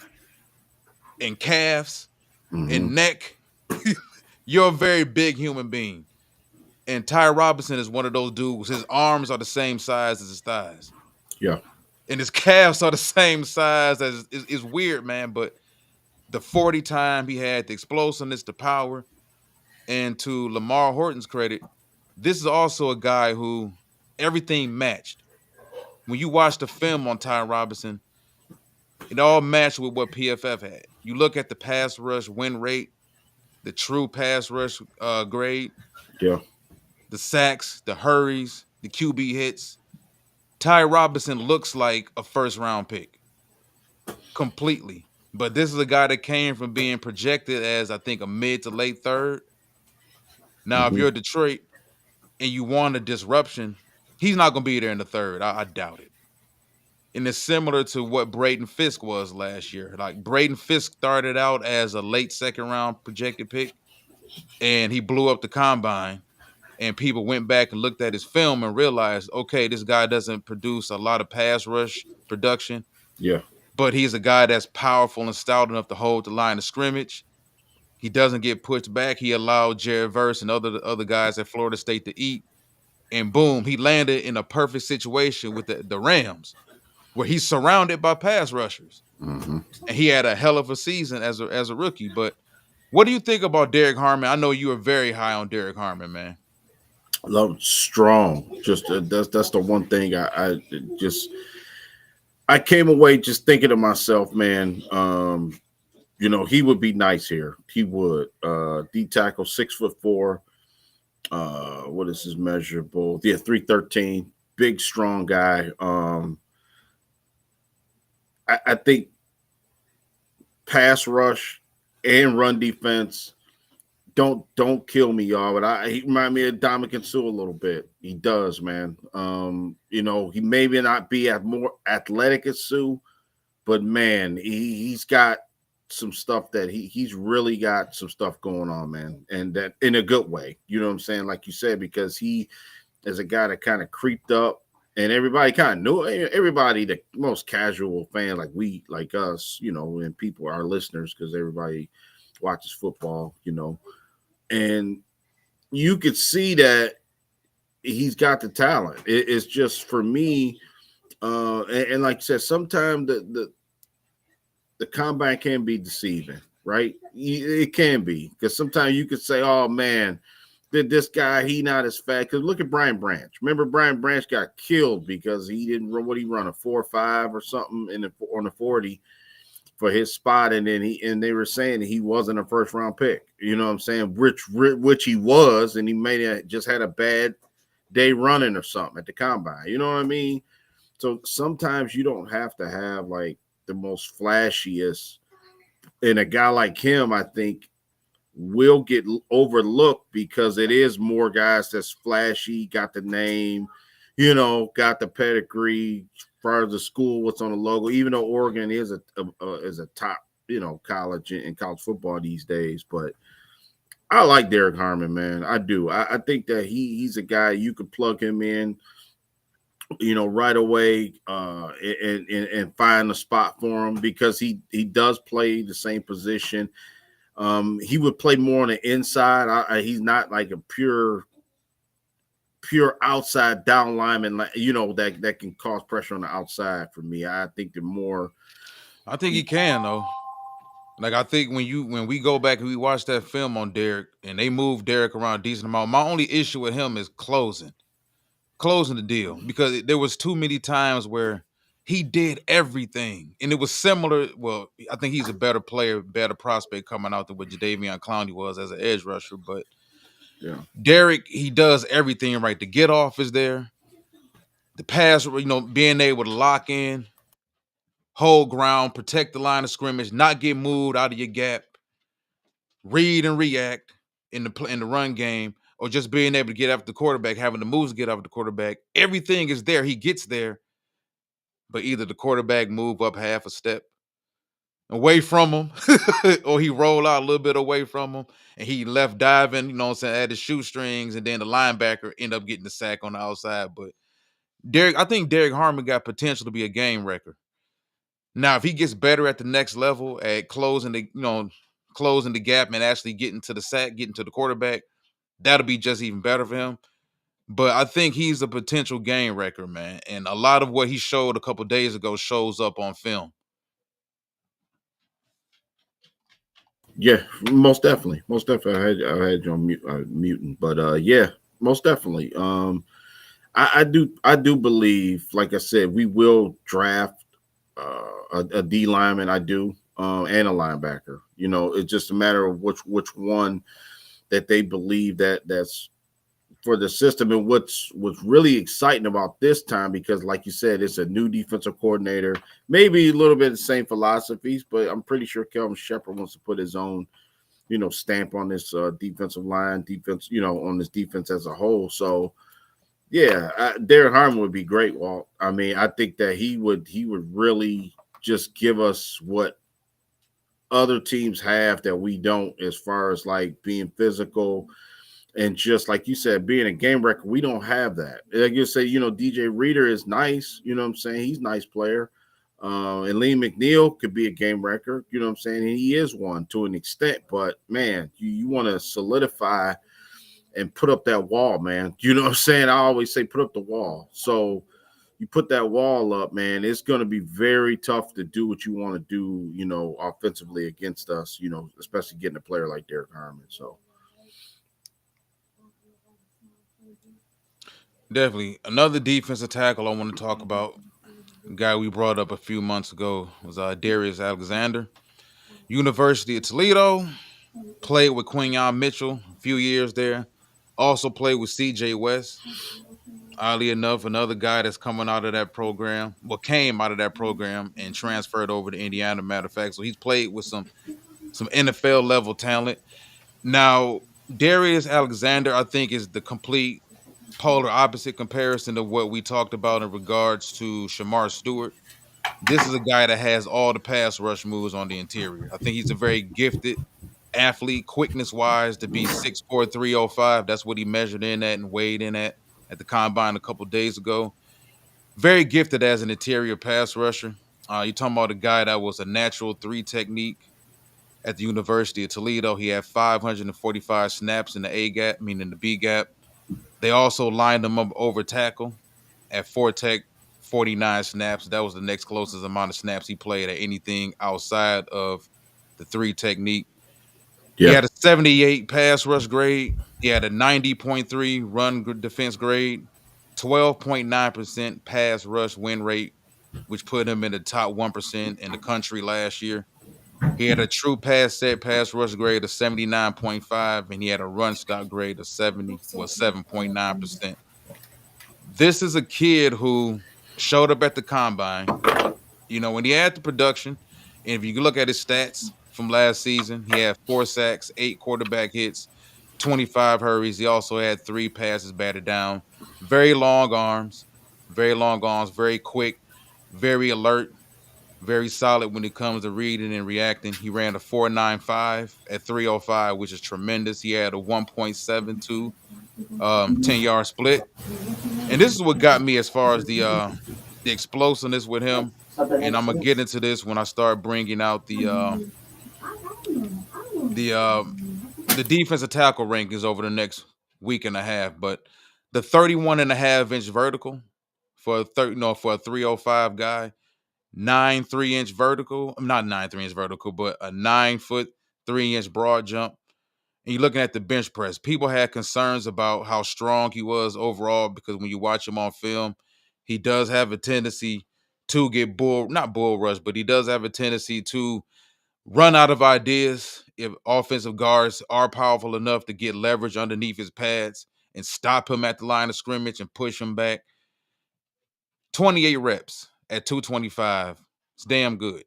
and calves and neck, you're a very big human being. And Ty Robinson is one of those dudes. His arms are the same size as his thighs. Yeah. And his calves are the same size as it's weird, man. But the 40 time he had, the explosiveness, the power. And to Lamar Horton's credit, this is also a guy who everything matched. When you watch the film on Ty Robinson, it all matched with what PFF had. You look at the pass rush win rate, the true pass rush grade. Yeah. The sacks, the hurries, the QB hits. Ty Robinson looks like a first-round pick. Completely. But this is a guy that came from being projected as, I think, a mid to late third. Now, if you're Detroit and you want a disruption, he's not going to be there in the third. I doubt it. And it's similar to what Braden Fisk was last year. Like, Braden Fisk started out as a late second-round projected pick, and he blew up the combine. And people went back and looked at his film and realized, okay, this guy doesn't produce a lot of pass rush production. Yeah. But he's a guy that's powerful and stout enough to hold the line of scrimmage. He doesn't get pushed back. He allowed Jared Verse and other guys at Florida State to eat. And boom, he landed in a perfect situation with the Rams, where he's surrounded by pass rushers. And he had a hell of a season as a rookie. But what do you think about Derek Harmon? I know you were very high on Derek Harmon, man. Love strong. Just that's the one thing I came away just thinking to myself, man. He would be nice here. He would. D tackle, 6'4". What is his measurable? Yeah, 313. big, strong guy. I think pass rush and run defense don't kill me, y'all. But he remind me of Dominican Sue a little bit. He does, man. He maybe not be as more athletic as Sue, but man, he's got some stuff that he's really got some stuff going on, man, and that in a good way. You know what I'm saying? Like you said, because he is a guy that kind of creeped up, and everybody kind of knew. Everybody, the most casual fan like we, like us, and people, our listeners, because everybody watches football, and you could see that he's got the talent. It's just for me, and like I said, sometimes the combine can be deceiving, right? It can be because sometimes you could say, "Oh man, did this guy he not as fast?" Because look at Brian Branch. Remember, Brian Branch got killed because he didn't run what he run a 4.5 or something on the 40 for his spot, and then they were saying that he wasn't a first round pick. You know what I'm saying? Which he was, and he may have just had a bad day running or something at the combine. You know what I mean? So sometimes you don't have to have like the most flashiest, and a guy like him, I think, will get overlooked because it is more guys that's flashy, got the name, got the pedigree, far as the school, what's on the logo. Even though Oregon is a top, college in college football these days, but I like Derek Harmon, man. I do. I think that he's a guy you could plug him in, right away, and find a spot for him because he does play the same position. He would play more on the inside. He's not like a pure outside down lineman, like that can cause pressure on the outside. For me, I think the more. I think he can though. Like I think when we go back and we watch that film on Derek and they move Derek around a decent amount, my only issue with him is closing the deal because there was too many times where he did everything and it was similar. Well, I think he's a better player, better prospect coming out than what Jadeveon Clowney was as an edge rusher, but yeah, Derek, he does everything right. The get off is there. The pass, being able to lock in, hold ground, protect the line of scrimmage, not get moved out of your gap, read and react in the run game, or just being able to get after the quarterback, having the moves to get after the quarterback. Everything is there. He gets there, but either the quarterback move up half a step away from him, or he roll out a little bit away from him, and he left diving, at his shoestrings, and then the linebacker end up getting the sack on the outside. But I think Derek Harmon got potential to be a game wrecker. Now, if he gets better at the next level at closing the gap and actually getting to the sack, getting to the quarterback, that'll be just even better for him. But I think he's a potential game wrecker, man. And a lot of what he showed a couple days ago shows up on film. Yeah, most definitely. I had you on muting, but yeah, most definitely. I do believe, like I said, we will draft a D lineman. I do, and a linebacker. It's just a matter of which one that they believe that's for the system. And what's really exciting about this time, because like you said, it's a new defensive coordinator, maybe a little bit of the same philosophies, but I'm pretty sure Kelvin Shepherd wants to put his own, stamp on this defensive line, on this defense as a whole. So yeah, Derek Harmon would be great, Walt. I mean, I think that he would really just give us what other teams have that we don't, as far as like being physical. And just like you said, being a game wrecker, we don't have that. Like you say, DJ Reader is nice. You know what I'm saying? He's a nice player. And Lee McNeil could be a game wrecker. You know what I'm saying? And he is one to an extent. But, man, you want to solidify and put up that wall, man. You know what I'm saying? I always say put up the wall. So you put that wall up, man, it's going to be very tough to do what you want to do, offensively against us, especially getting a player like Derek Harmon. So. Definitely. Another defensive tackle I want to talk about, a guy we brought up a few months ago, was Darius Alexander. University of Toledo, played with Quinyon Mitchell a few years there. Also played with C.J. West. Oddly enough, another guy that's coming out of that program, well, came out of that program and transferred over to Indiana. Matter of fact, so he's played with some NFL level talent. Now, Darius Alexander, I think, is the complete polar opposite comparison to what we talked about in regards to Shamar Stewart. This is a guy that has all the pass rush moves on the interior. I think he's a very gifted athlete, quickness wise, to be 6'4", 305. That's what he measured in at and weighed in at the combine a couple days ago. Very gifted as an interior pass rusher. You're talking about a guy that was a natural three technique at the University of Toledo. He had 545 snaps in the A gap, meaning the B gap. They also lined him up over tackle at four tech, 49 snaps. That was the next closest amount of snaps he played at anything outside of the three technique. He Yeah. had a 78 pass rush grade. He had a 90.3 run defense grade, 12.9% pass rush win rate, which put him in the top 1% in the country last year. He had a true pass set pass rush grade of 79.5, and he had a run stop grade of 7.9%. This is a kid who showed up at the combine. When he had the production, and if you look at his stats from last season, he had 4 sacks, 8 quarterback hits, 25 hurries. He also had 3 passes batted down. Very long arms, very quick, very alert, very solid when it comes to reading and reacting. He ran a 4.95 at 305, which is tremendous. He had a 1.72 10-yard split. And this is what got me as far as the explosiveness with him. And I'm gonna get into this when I start bringing out the uh, the defensive tackle rankings over the next week and a half. But the 31.5-inch vertical for for a 305 guy, 9 3-inch vertical, not 9 3-inch vertical, but a 9 foot 3-inch broad jump. And you're looking at the bench press. People had concerns about how strong he was overall because when you watch him on film, he does have a tendency to get not bull rush, but he does have a tendency to run out of ideas if offensive guards are powerful enough to get leverage underneath his pads and stop him at the line of scrimmage and push him back. 28 reps at 225. It's damn good.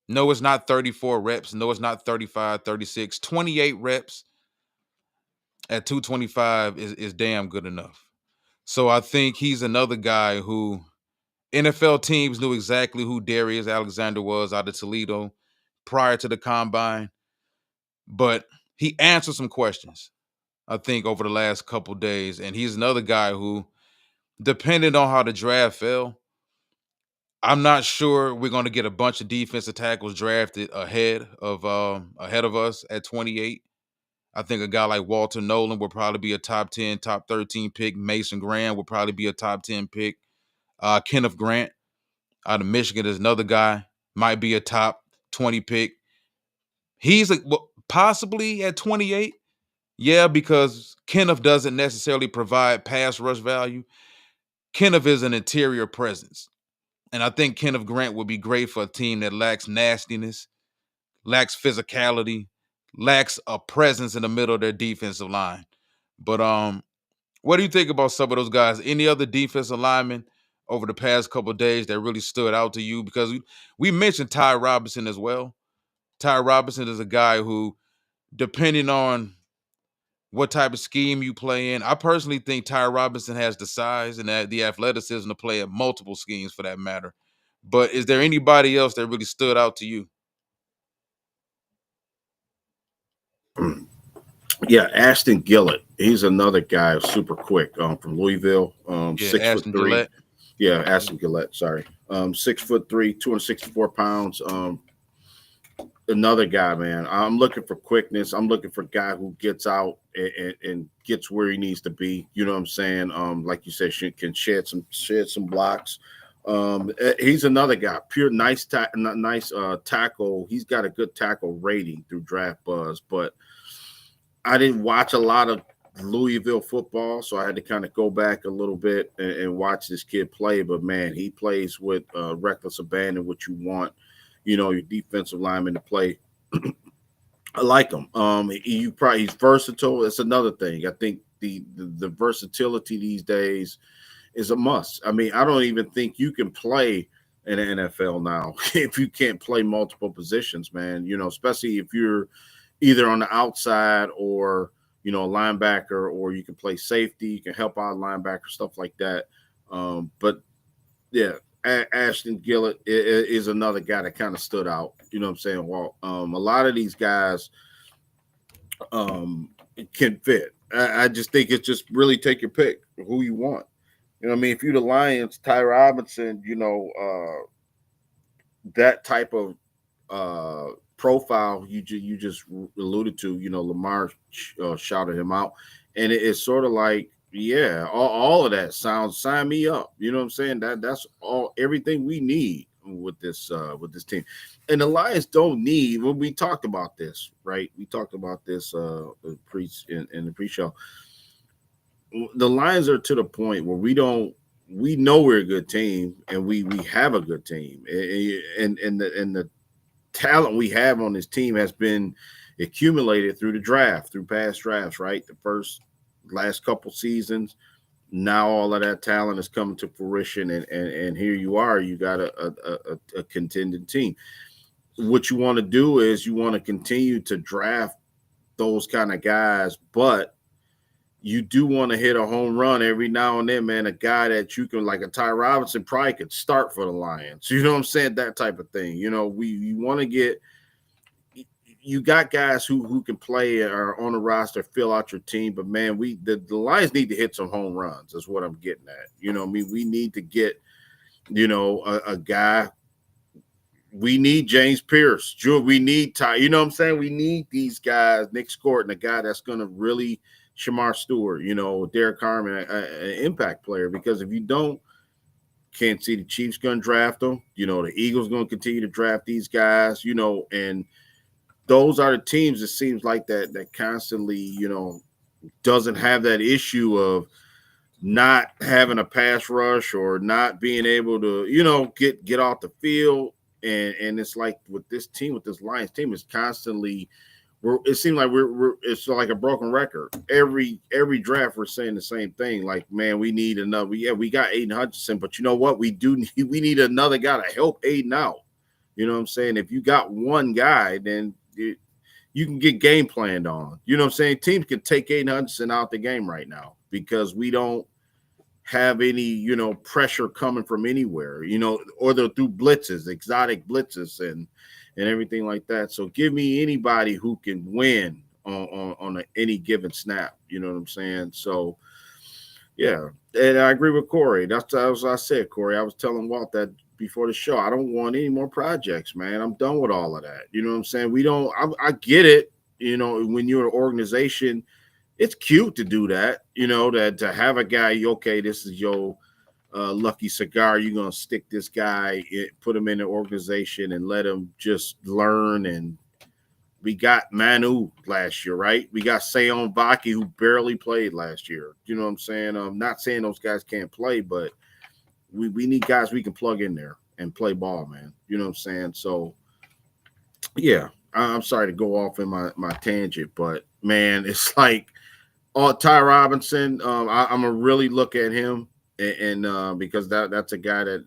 No, it's not 34 reps. No, it's not 35, 36. 28 reps at 225 is damn good enough. So I think he's another guy who NFL teams knew exactly who Darius Alexander was out of Toledo prior to the combine, but he answered some questions, I think, over the last couple days. And he's another guy who, depending on how the draft fell, I'm not sure we're going to get a bunch of defensive tackles drafted ahead of us at 28. I think a guy like Walter Nolan will probably be a top 10, top 13 pick. Mason Graham will probably be a top 10 pick. Kenneth Grant out of Michigan is another guy, might be a top 20 pick. He's possibly at 28. Yeah, because Kenneth doesn't necessarily provide pass rush value. Kenneth is an interior presence. And I think Kenneth Grant would be great for a team that lacks nastiness, lacks physicality, lacks a presence in the middle of their defensive line. But what do you think about some of those guys? Any other defensive linemen over the past couple of days that really stood out to you? Because we mentioned Ty Robinson as well. Ty Robinson is a guy who, depending on what type of scheme you play in, I personally think Ty Robinson has the size and the athleticism to play at multiple schemes for that matter. But is there anybody else that really stood out to you? Yeah, Ashton Gillett. He's another guy, super quick, from Louisville. Yeah, 6'3". Ashton Gillette. Yeah, Ashton Gillett. Sorry, 6'3", 264 pounds. Another guy, man. I'm looking for quickness. I'm looking for a guy who gets out and gets where he needs to be. You know what I'm saying? Like you said, can shed some blocks. He's another guy, pure nice tackle. He's got a good tackle rating through Draft Buzz, but I didn't watch a lot of Louisville football, so I had to kind of go back a little bit and watch this kid play. But man, he plays with reckless abandon, what you want, your defensive lineman to play. I like him. He's versatile. That's another thing. I think the versatility these days is a must. I mean, I don't even think you can play in the NFL now if you can't play multiple positions, man. You know, especially if you're either on the outside or a linebacker, or you can play safety, you can help out linebacker, stuff like that. But yeah, Ashton Gillett is another guy that kind of stood out. You know what I'm saying? Well, a lot of these guys can fit. I just think it's just really take your pick who you want. You know what I mean? If you're the Lions, Ty Robinson, that type of profile you just alluded to, Lamar shouted him out. And it's sort of like, yeah, all of that sounds, sign me up. You know what I'm saying? That's all, everything we need with this team. And the Lions don't need, when we talked about this, right? We talked about this in the pre-show. The Lions are to the point where we know we're a good team, and we have a good team, and the talent we have on this team has been accumulated through the draft, through past drafts, right? The last couple seasons. Now all of that talent is coming to fruition, and here you are. You got a contending team. What you want to do is you want to continue to draft those kind of guys, but you do want to hit a home run every now and then, man. A guy that you can, like a Ty Robinson, probably could start for the Lions. You know what I'm saying? That type of thing. You want to get, you got guys who can play or on the roster, fill out your team. But man, the Lions need to hit some home runs. Is what I'm getting at. We need to get, a guy. We need James Pierce. We need Ty. You know what I'm saying? We need these guys. Nick Scott, a guy that's going to really. Shamar Stewart, Derek Harmon, an impact player. Because if you don't, can't see the Chiefs going to draft them. The Eagles going to continue to draft these guys. And those are the teams. It seems like that constantly, doesn't have that issue of not having a pass rush or not being able to, get off the field. And it's like with this team, with this Lions team, is constantly. It seems like it's like a broken record. Every draft we're saying the same thing. Like, man, we need another. Yeah, we got Aiden Hutchinson, but you know what? We need another guy to help Aiden out. You know what I'm saying? If you got one guy, then you can get game planned on. You know what I'm saying? Teams can take Aiden Hutchinson out the game right now because we don't have any, pressure coming from anywhere, or they're through blitzes, exotic blitzes and everything like that. So give me anybody who can win on any given snap. You know what I'm saying? So, yeah. And I agree with Corey. That's what I said, Corey. I was telling Walt that before the show. I don't want any more projects, man. I'm done with all of that. You know what I'm saying? I get it. When you're an organization, it's cute to do that, that to have a guy, okay, this is your lucky cigar. You're going to stick this guy, put him in an organization and let him just learn. And we got Manu last year, right? We got Sayon Vaki, who barely played last year. You know what I'm saying? I'm not saying those guys can't play, but we need guys we can plug in there and play ball, man. You know what I'm saying? So, yeah, I'm sorry to go off in my tangent, but, man, it's like Ty Robinson, I'm going to really look at him. And because that's a guy that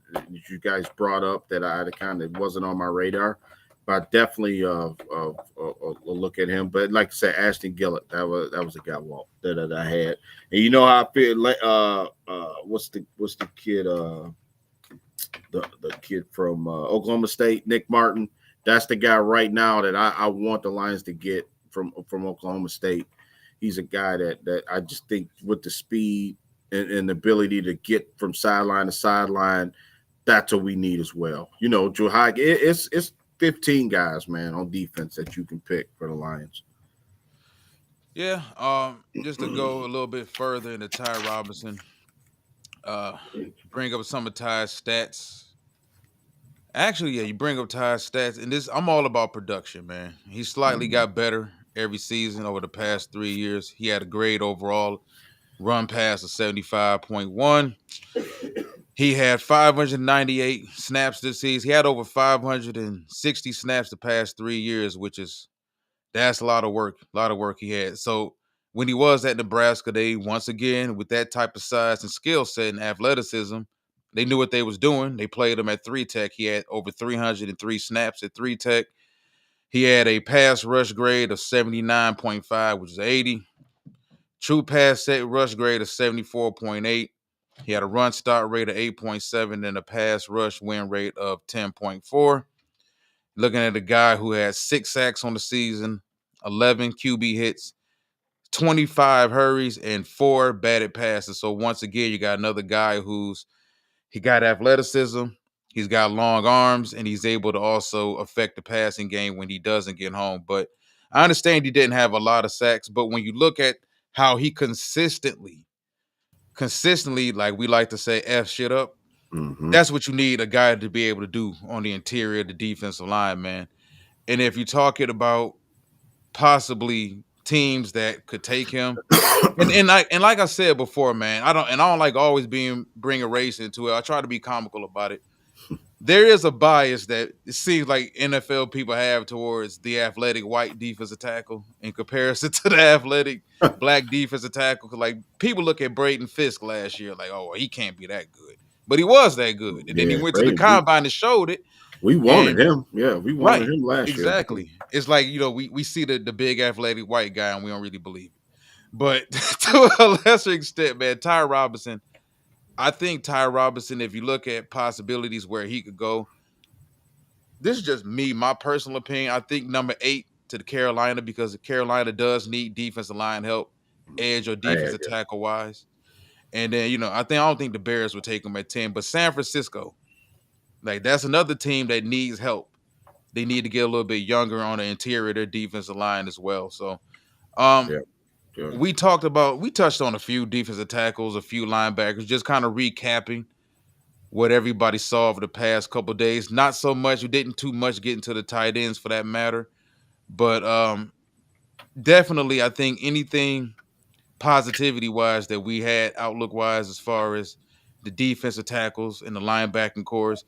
you guys brought up that I kind of wasn't on my radar, but I definitely look at him. But like I said, Ashton Gillett, that was a guy that I had, and how I feel. What's the kid? The kid from Oklahoma State, Nick Martin. That's the guy right now that I want the Lions to get from Oklahoma State. He's a guy that I just think with the speed and the ability to get from sideline to sideline, that's what we need as well. Joe High, it's 15 guys, man, on defense that you can pick for the Lions. Yeah, just to go a little bit further into Ty Robinson, bring up some of Ty's stats. Actually, yeah, you bring up Ty's stats, and I'm all about production, man. He slightly got better every season over the past 3 years. He had a grade overall run pass of 75.1. He had 598 snaps this season. He had over 560 snaps the past 3 years, that's a lot of work. A lot of work he had. So when he was at Nebraska, they once again, with that type of size and skill set and athleticism, they knew what they was doing. They played him at 3 Tech. He had over 303 snaps at 3 Tech. He had a pass rush grade of 79.5, which is 80. True pass set rush grade of 74.8. He had a run start rate of 8.7 and a pass rush win rate of 10.4. Looking at a guy who had 6 sacks on the season, 11 QB hits, 25 hurries, and 4 batted passes. So once again, you got another guy he got athleticism, he's got long arms, and he's able to also affect the passing game when he doesn't get home. But I understand he didn't have a lot of sacks, but when you look at how he consistently, like we like to say, F shit up, that's what you need a guy to be able to do on the interior of the defensive line, man. And if you're talking about possibly teams that could take him, and like I said before, man, I don't like always bring a race into it. I try to be comical about it. There is a bias that it seems like NFL people have towards the athletic white defensive tackle in comparison to the athletic black defensive tackle. Cause like people look at Braden Fisk last year, like, oh, he can't be that good. But he was that good. And then he Yeah, went to the great. combine and showed it. We wanted And him. Yeah, we wanted right, him last year. exactly. It's like, we see the big athletic white guy and we don't really believe it. But to a lesser extent, man, Ty Robinson, I think Ty Robinson, if you look at possibilities where he could go, this is just me, my personal opinion. I think number 8 to the Carolina, because Carolina does need defensive line help, edge or defensive tackle wise. And then, I don't think the Bears would take him at 10, but San Francisco, like that's another team that needs help. They need to get a little bit younger on the interior of their defensive line as well. So, Yeah. we touched on a few defensive tackles, a few linebackers, just kind of recapping what everybody saw over the past couple of days. Not so much, we didn't too much get into the tight ends for that matter, but definitely I think anything positivity wise that we had outlook wise as far as the defensive tackles and the linebacking cores.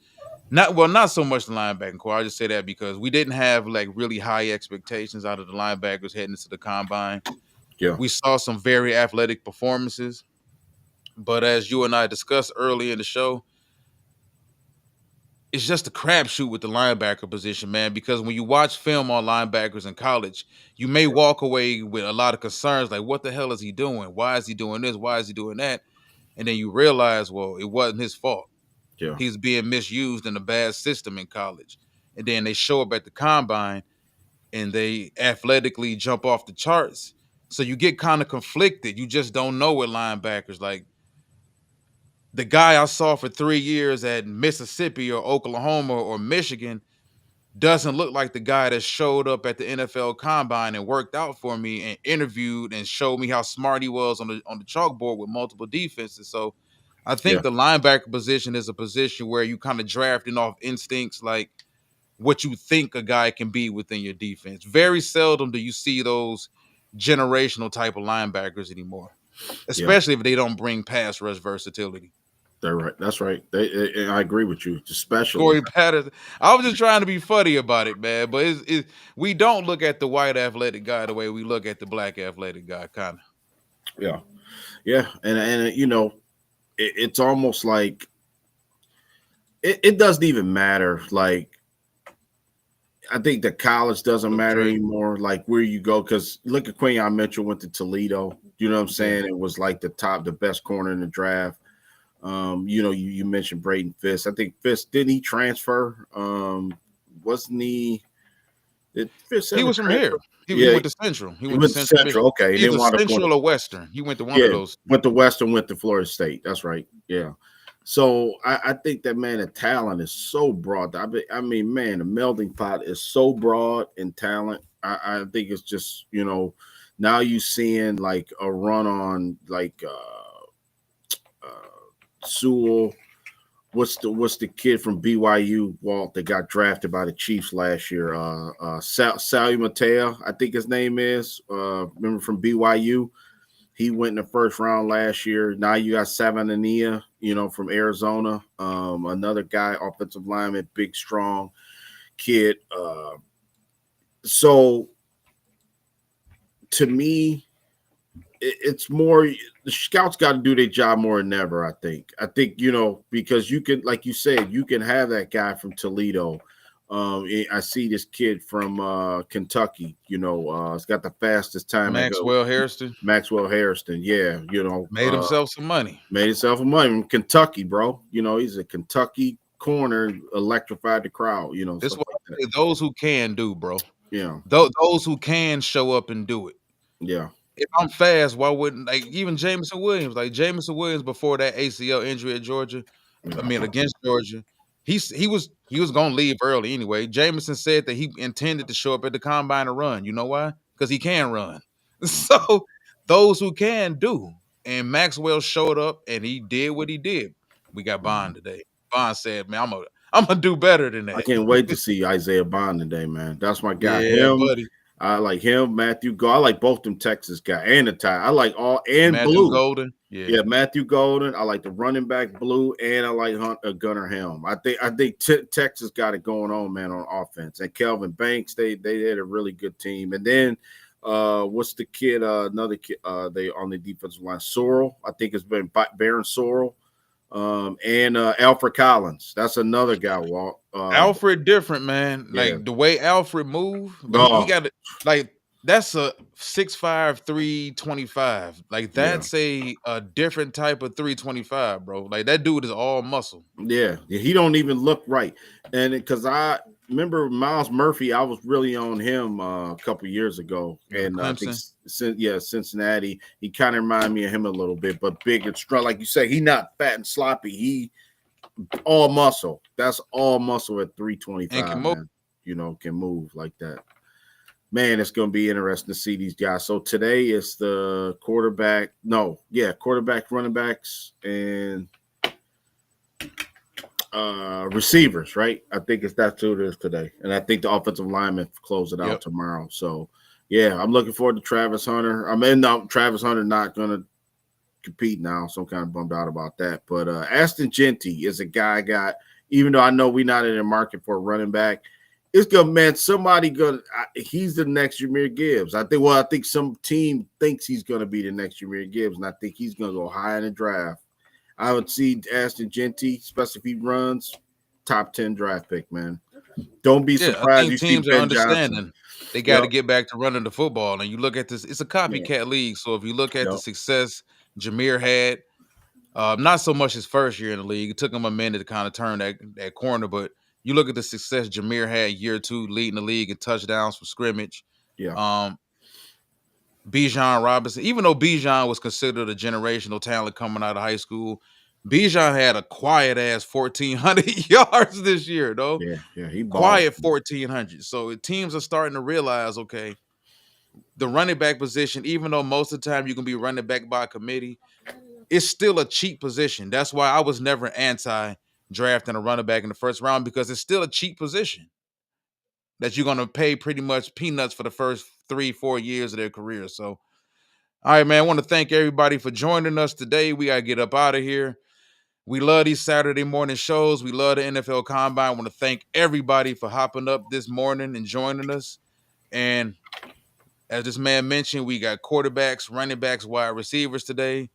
Not so much the linebacking core. I'll just say that because we didn't have like really high expectations out of the linebackers heading into the combine. Yeah. We saw some very athletic performances, but as you and I discussed earlier in the show, it's just a crapshoot with the linebacker position, man, because when you watch film on linebackers in college, you may walk away with a lot of concerns like, what the hell is he doing? Why is he doing this? Why is he doing that? And then you realize, well, it wasn't his fault. Yeah. He's being misused in a bad system in college. And then they show up at the combine and they athletically jump off the charts. So you get kind of conflicted. You just don't know with linebackers. Like the guy I saw for 3 years at Mississippi or Oklahoma or Michigan doesn't look like the guy that showed up at the NFL combine and worked out for me and interviewed and showed me how smart he was on the chalkboard with multiple defenses. So I think the linebacker position is a position where you kind of drafting off instincts, like what you think a guy can be within your defense. Very seldom do you see those generational type of linebackers anymore, especially if they don't bring pass rush versatility. They're right. That's right. I agree with you, especially Corey Patterson. I was just trying to be funny about it, man. But we don't look at the white athletic guy the way we look at the black athletic guy, kind of. Yeah, and it's almost like it doesn't even matter. Like I think the college doesn't matter anymore. Like where you go, because look at Quinyon Mitchell went to Toledo. You know what I'm saying? It was like the best corner in the draft. You mentioned Braden Fisk. I think Fisk, didn't he transfer? Wasn't he? He was from here. He went to Central. He went to Central. Okay, he's a Central or Western. He went to one of those. Went to Western. Went to Florida State. That's right. Yeah. So I think that, man, the talent is so broad. I mean, man, the melting pot is so broad in talent. I think it's just, now you seeing like a run on like Sewell. What's the kid from BYU, Walt, that got drafted by the Chiefs last year? Sally Mateo, I think his name is. Remember from BYU? He went in the first round last year. Now you got Savania, from Arizona. Another guy, offensive lineman, big, strong kid. So to me, it's more the scouts got to do their job more than ever. I think because you can, like you said, you can have that guy from Toledo. I see this kid from Kentucky. He's got the fastest time. Maxwell Hairston Maxwell Hairston, yeah. made himself some money. Made himself some money from Kentucky, bro. He's a Kentucky corner, electrified the crowd. This what like those who can do, bro. Yeah. Those who can show up and do it. Yeah. If I'm fast, why wouldn't even Jameson Williams? Like Jameson Williams before that ACL injury at Georgia, against Georgia, he was gonna leave early anyway. Jameson said that he intended to show up at the combine and run. You know why? Because he can run. So those who can do. And Maxwell showed up and he did what he did. We got Bond today. Bond said, "Man, I'm gonna do better than that." I can't wait to see Isaiah Bond today, man. That's my guy. Yeah, buddy. I like him, Matthew Golden. I like both them Texas guys and the tie. I like all and Matthew Blue Golden. Yeah, Matthew Golden. I like the running back Blue, and I like Gunnar Helm. I think Texas got it going on, man, on offense. And Kelvin Banks, they had a really good team. And then what's the kid? Another kid. They on the defensive line, Sorrell. I think it's been Baron Sorrell. And Alfred Collins. That's another guy, Walt. Alfred different, man. Like the way Alfred move, he got it. Like that's a 6'5", 325. Like that's a different type of 325, bro. Like that dude is all muscle. Yeah, he don't even look right. And because I remember Miles Murphy, I was really on him a couple years ago, and I think Cincinnati. He kind of reminded me of him a little bit, but big and strong. Like you say, he not fat and sloppy. He all muscle. That's all muscle at 325. Can move like that. Man, it's going to be interesting to see these guys. So today is the quarterback, running backs, and receivers, right? I think that's who it is today. And I think the offensive linemen close it out tomorrow. So, yeah, I'm looking forward to Travis Hunter. Travis Hunter not going to compete now, so I'm kind of bummed out about that. But Ashton Jeanty is a guy I got, even though I know we're not in the market for a running back. It's good, man. He's the next Jahmyr Gibbs. I think some team thinks he's going to be the next Jahmyr Gibbs, and I think he's going to go high in the draft. I would see Ashton Jeanty, especially if he runs, top 10 draft pick, man. Don't be surprised. I think teams are understanding. They got to get back to running the football. And you look at this, it's a copycat league. So if you look at the success Jahmyr had, not so much his first year in the league. It took him a minute to kind of turn that corner, but you look at the success Jahmyr had year 2, leading the league in touchdowns from scrimmage. Yeah. Bijan Robinson, even though Bijan was considered a generational talent coming out of high school, Bijan had a quiet ass 1,400 yards this year, though. Yeah, he balled. Quiet 1,400. So teams are starting to realize, okay, the running back position, even though most of the time you can be running back by committee, it's still a cheap position. That's why I was never anti-drafting a running back in the first round, because it's still a cheap position that you're going to pay pretty much peanuts for the first 3-4 years of their career. So, all right, man, I want to thank everybody for joining us today. We got to get up out of here. We love these Saturday morning shows. We love the NFL Combine. I want to thank everybody for hopping up this morning and joining us. And as this man mentioned, we got quarterbacks, running backs, wide receivers today.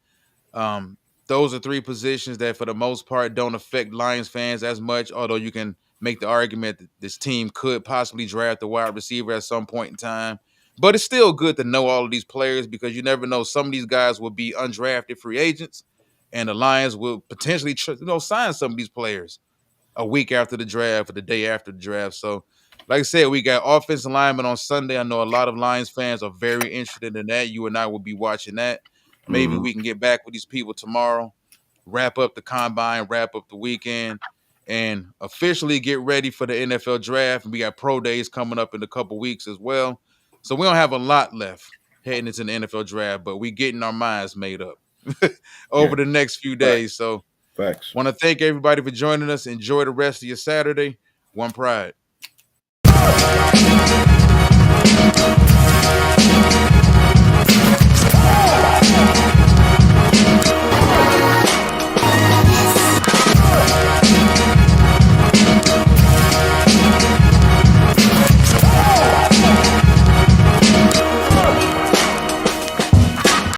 Those are 3 positions that, for the most part, don't affect Lions fans as much, although you can make the argument that this team could possibly draft a wide receiver at some point in time. But it's still good to know all of these players, because you never know. Some of these guys will be undrafted free agents, and the Lions will potentially sign some of these players a week after the draft or the day after the draft. So, like I said, we got offensive linemen on Sunday. I know a lot of Lions fans are very interested in that. You and I will be watching that. Maybe we can get back with these people tomorrow, wrap up the combine, wrap up the weekend, and officially get ready for the NFL draft. And we got pro days coming up in a couple weeks as well. So we don't have a lot left heading into the NFL draft, but we getting our minds made up over the next few days. So want to thank everybody for joining us. Enjoy the rest of your Saturday. One Pride. Oh!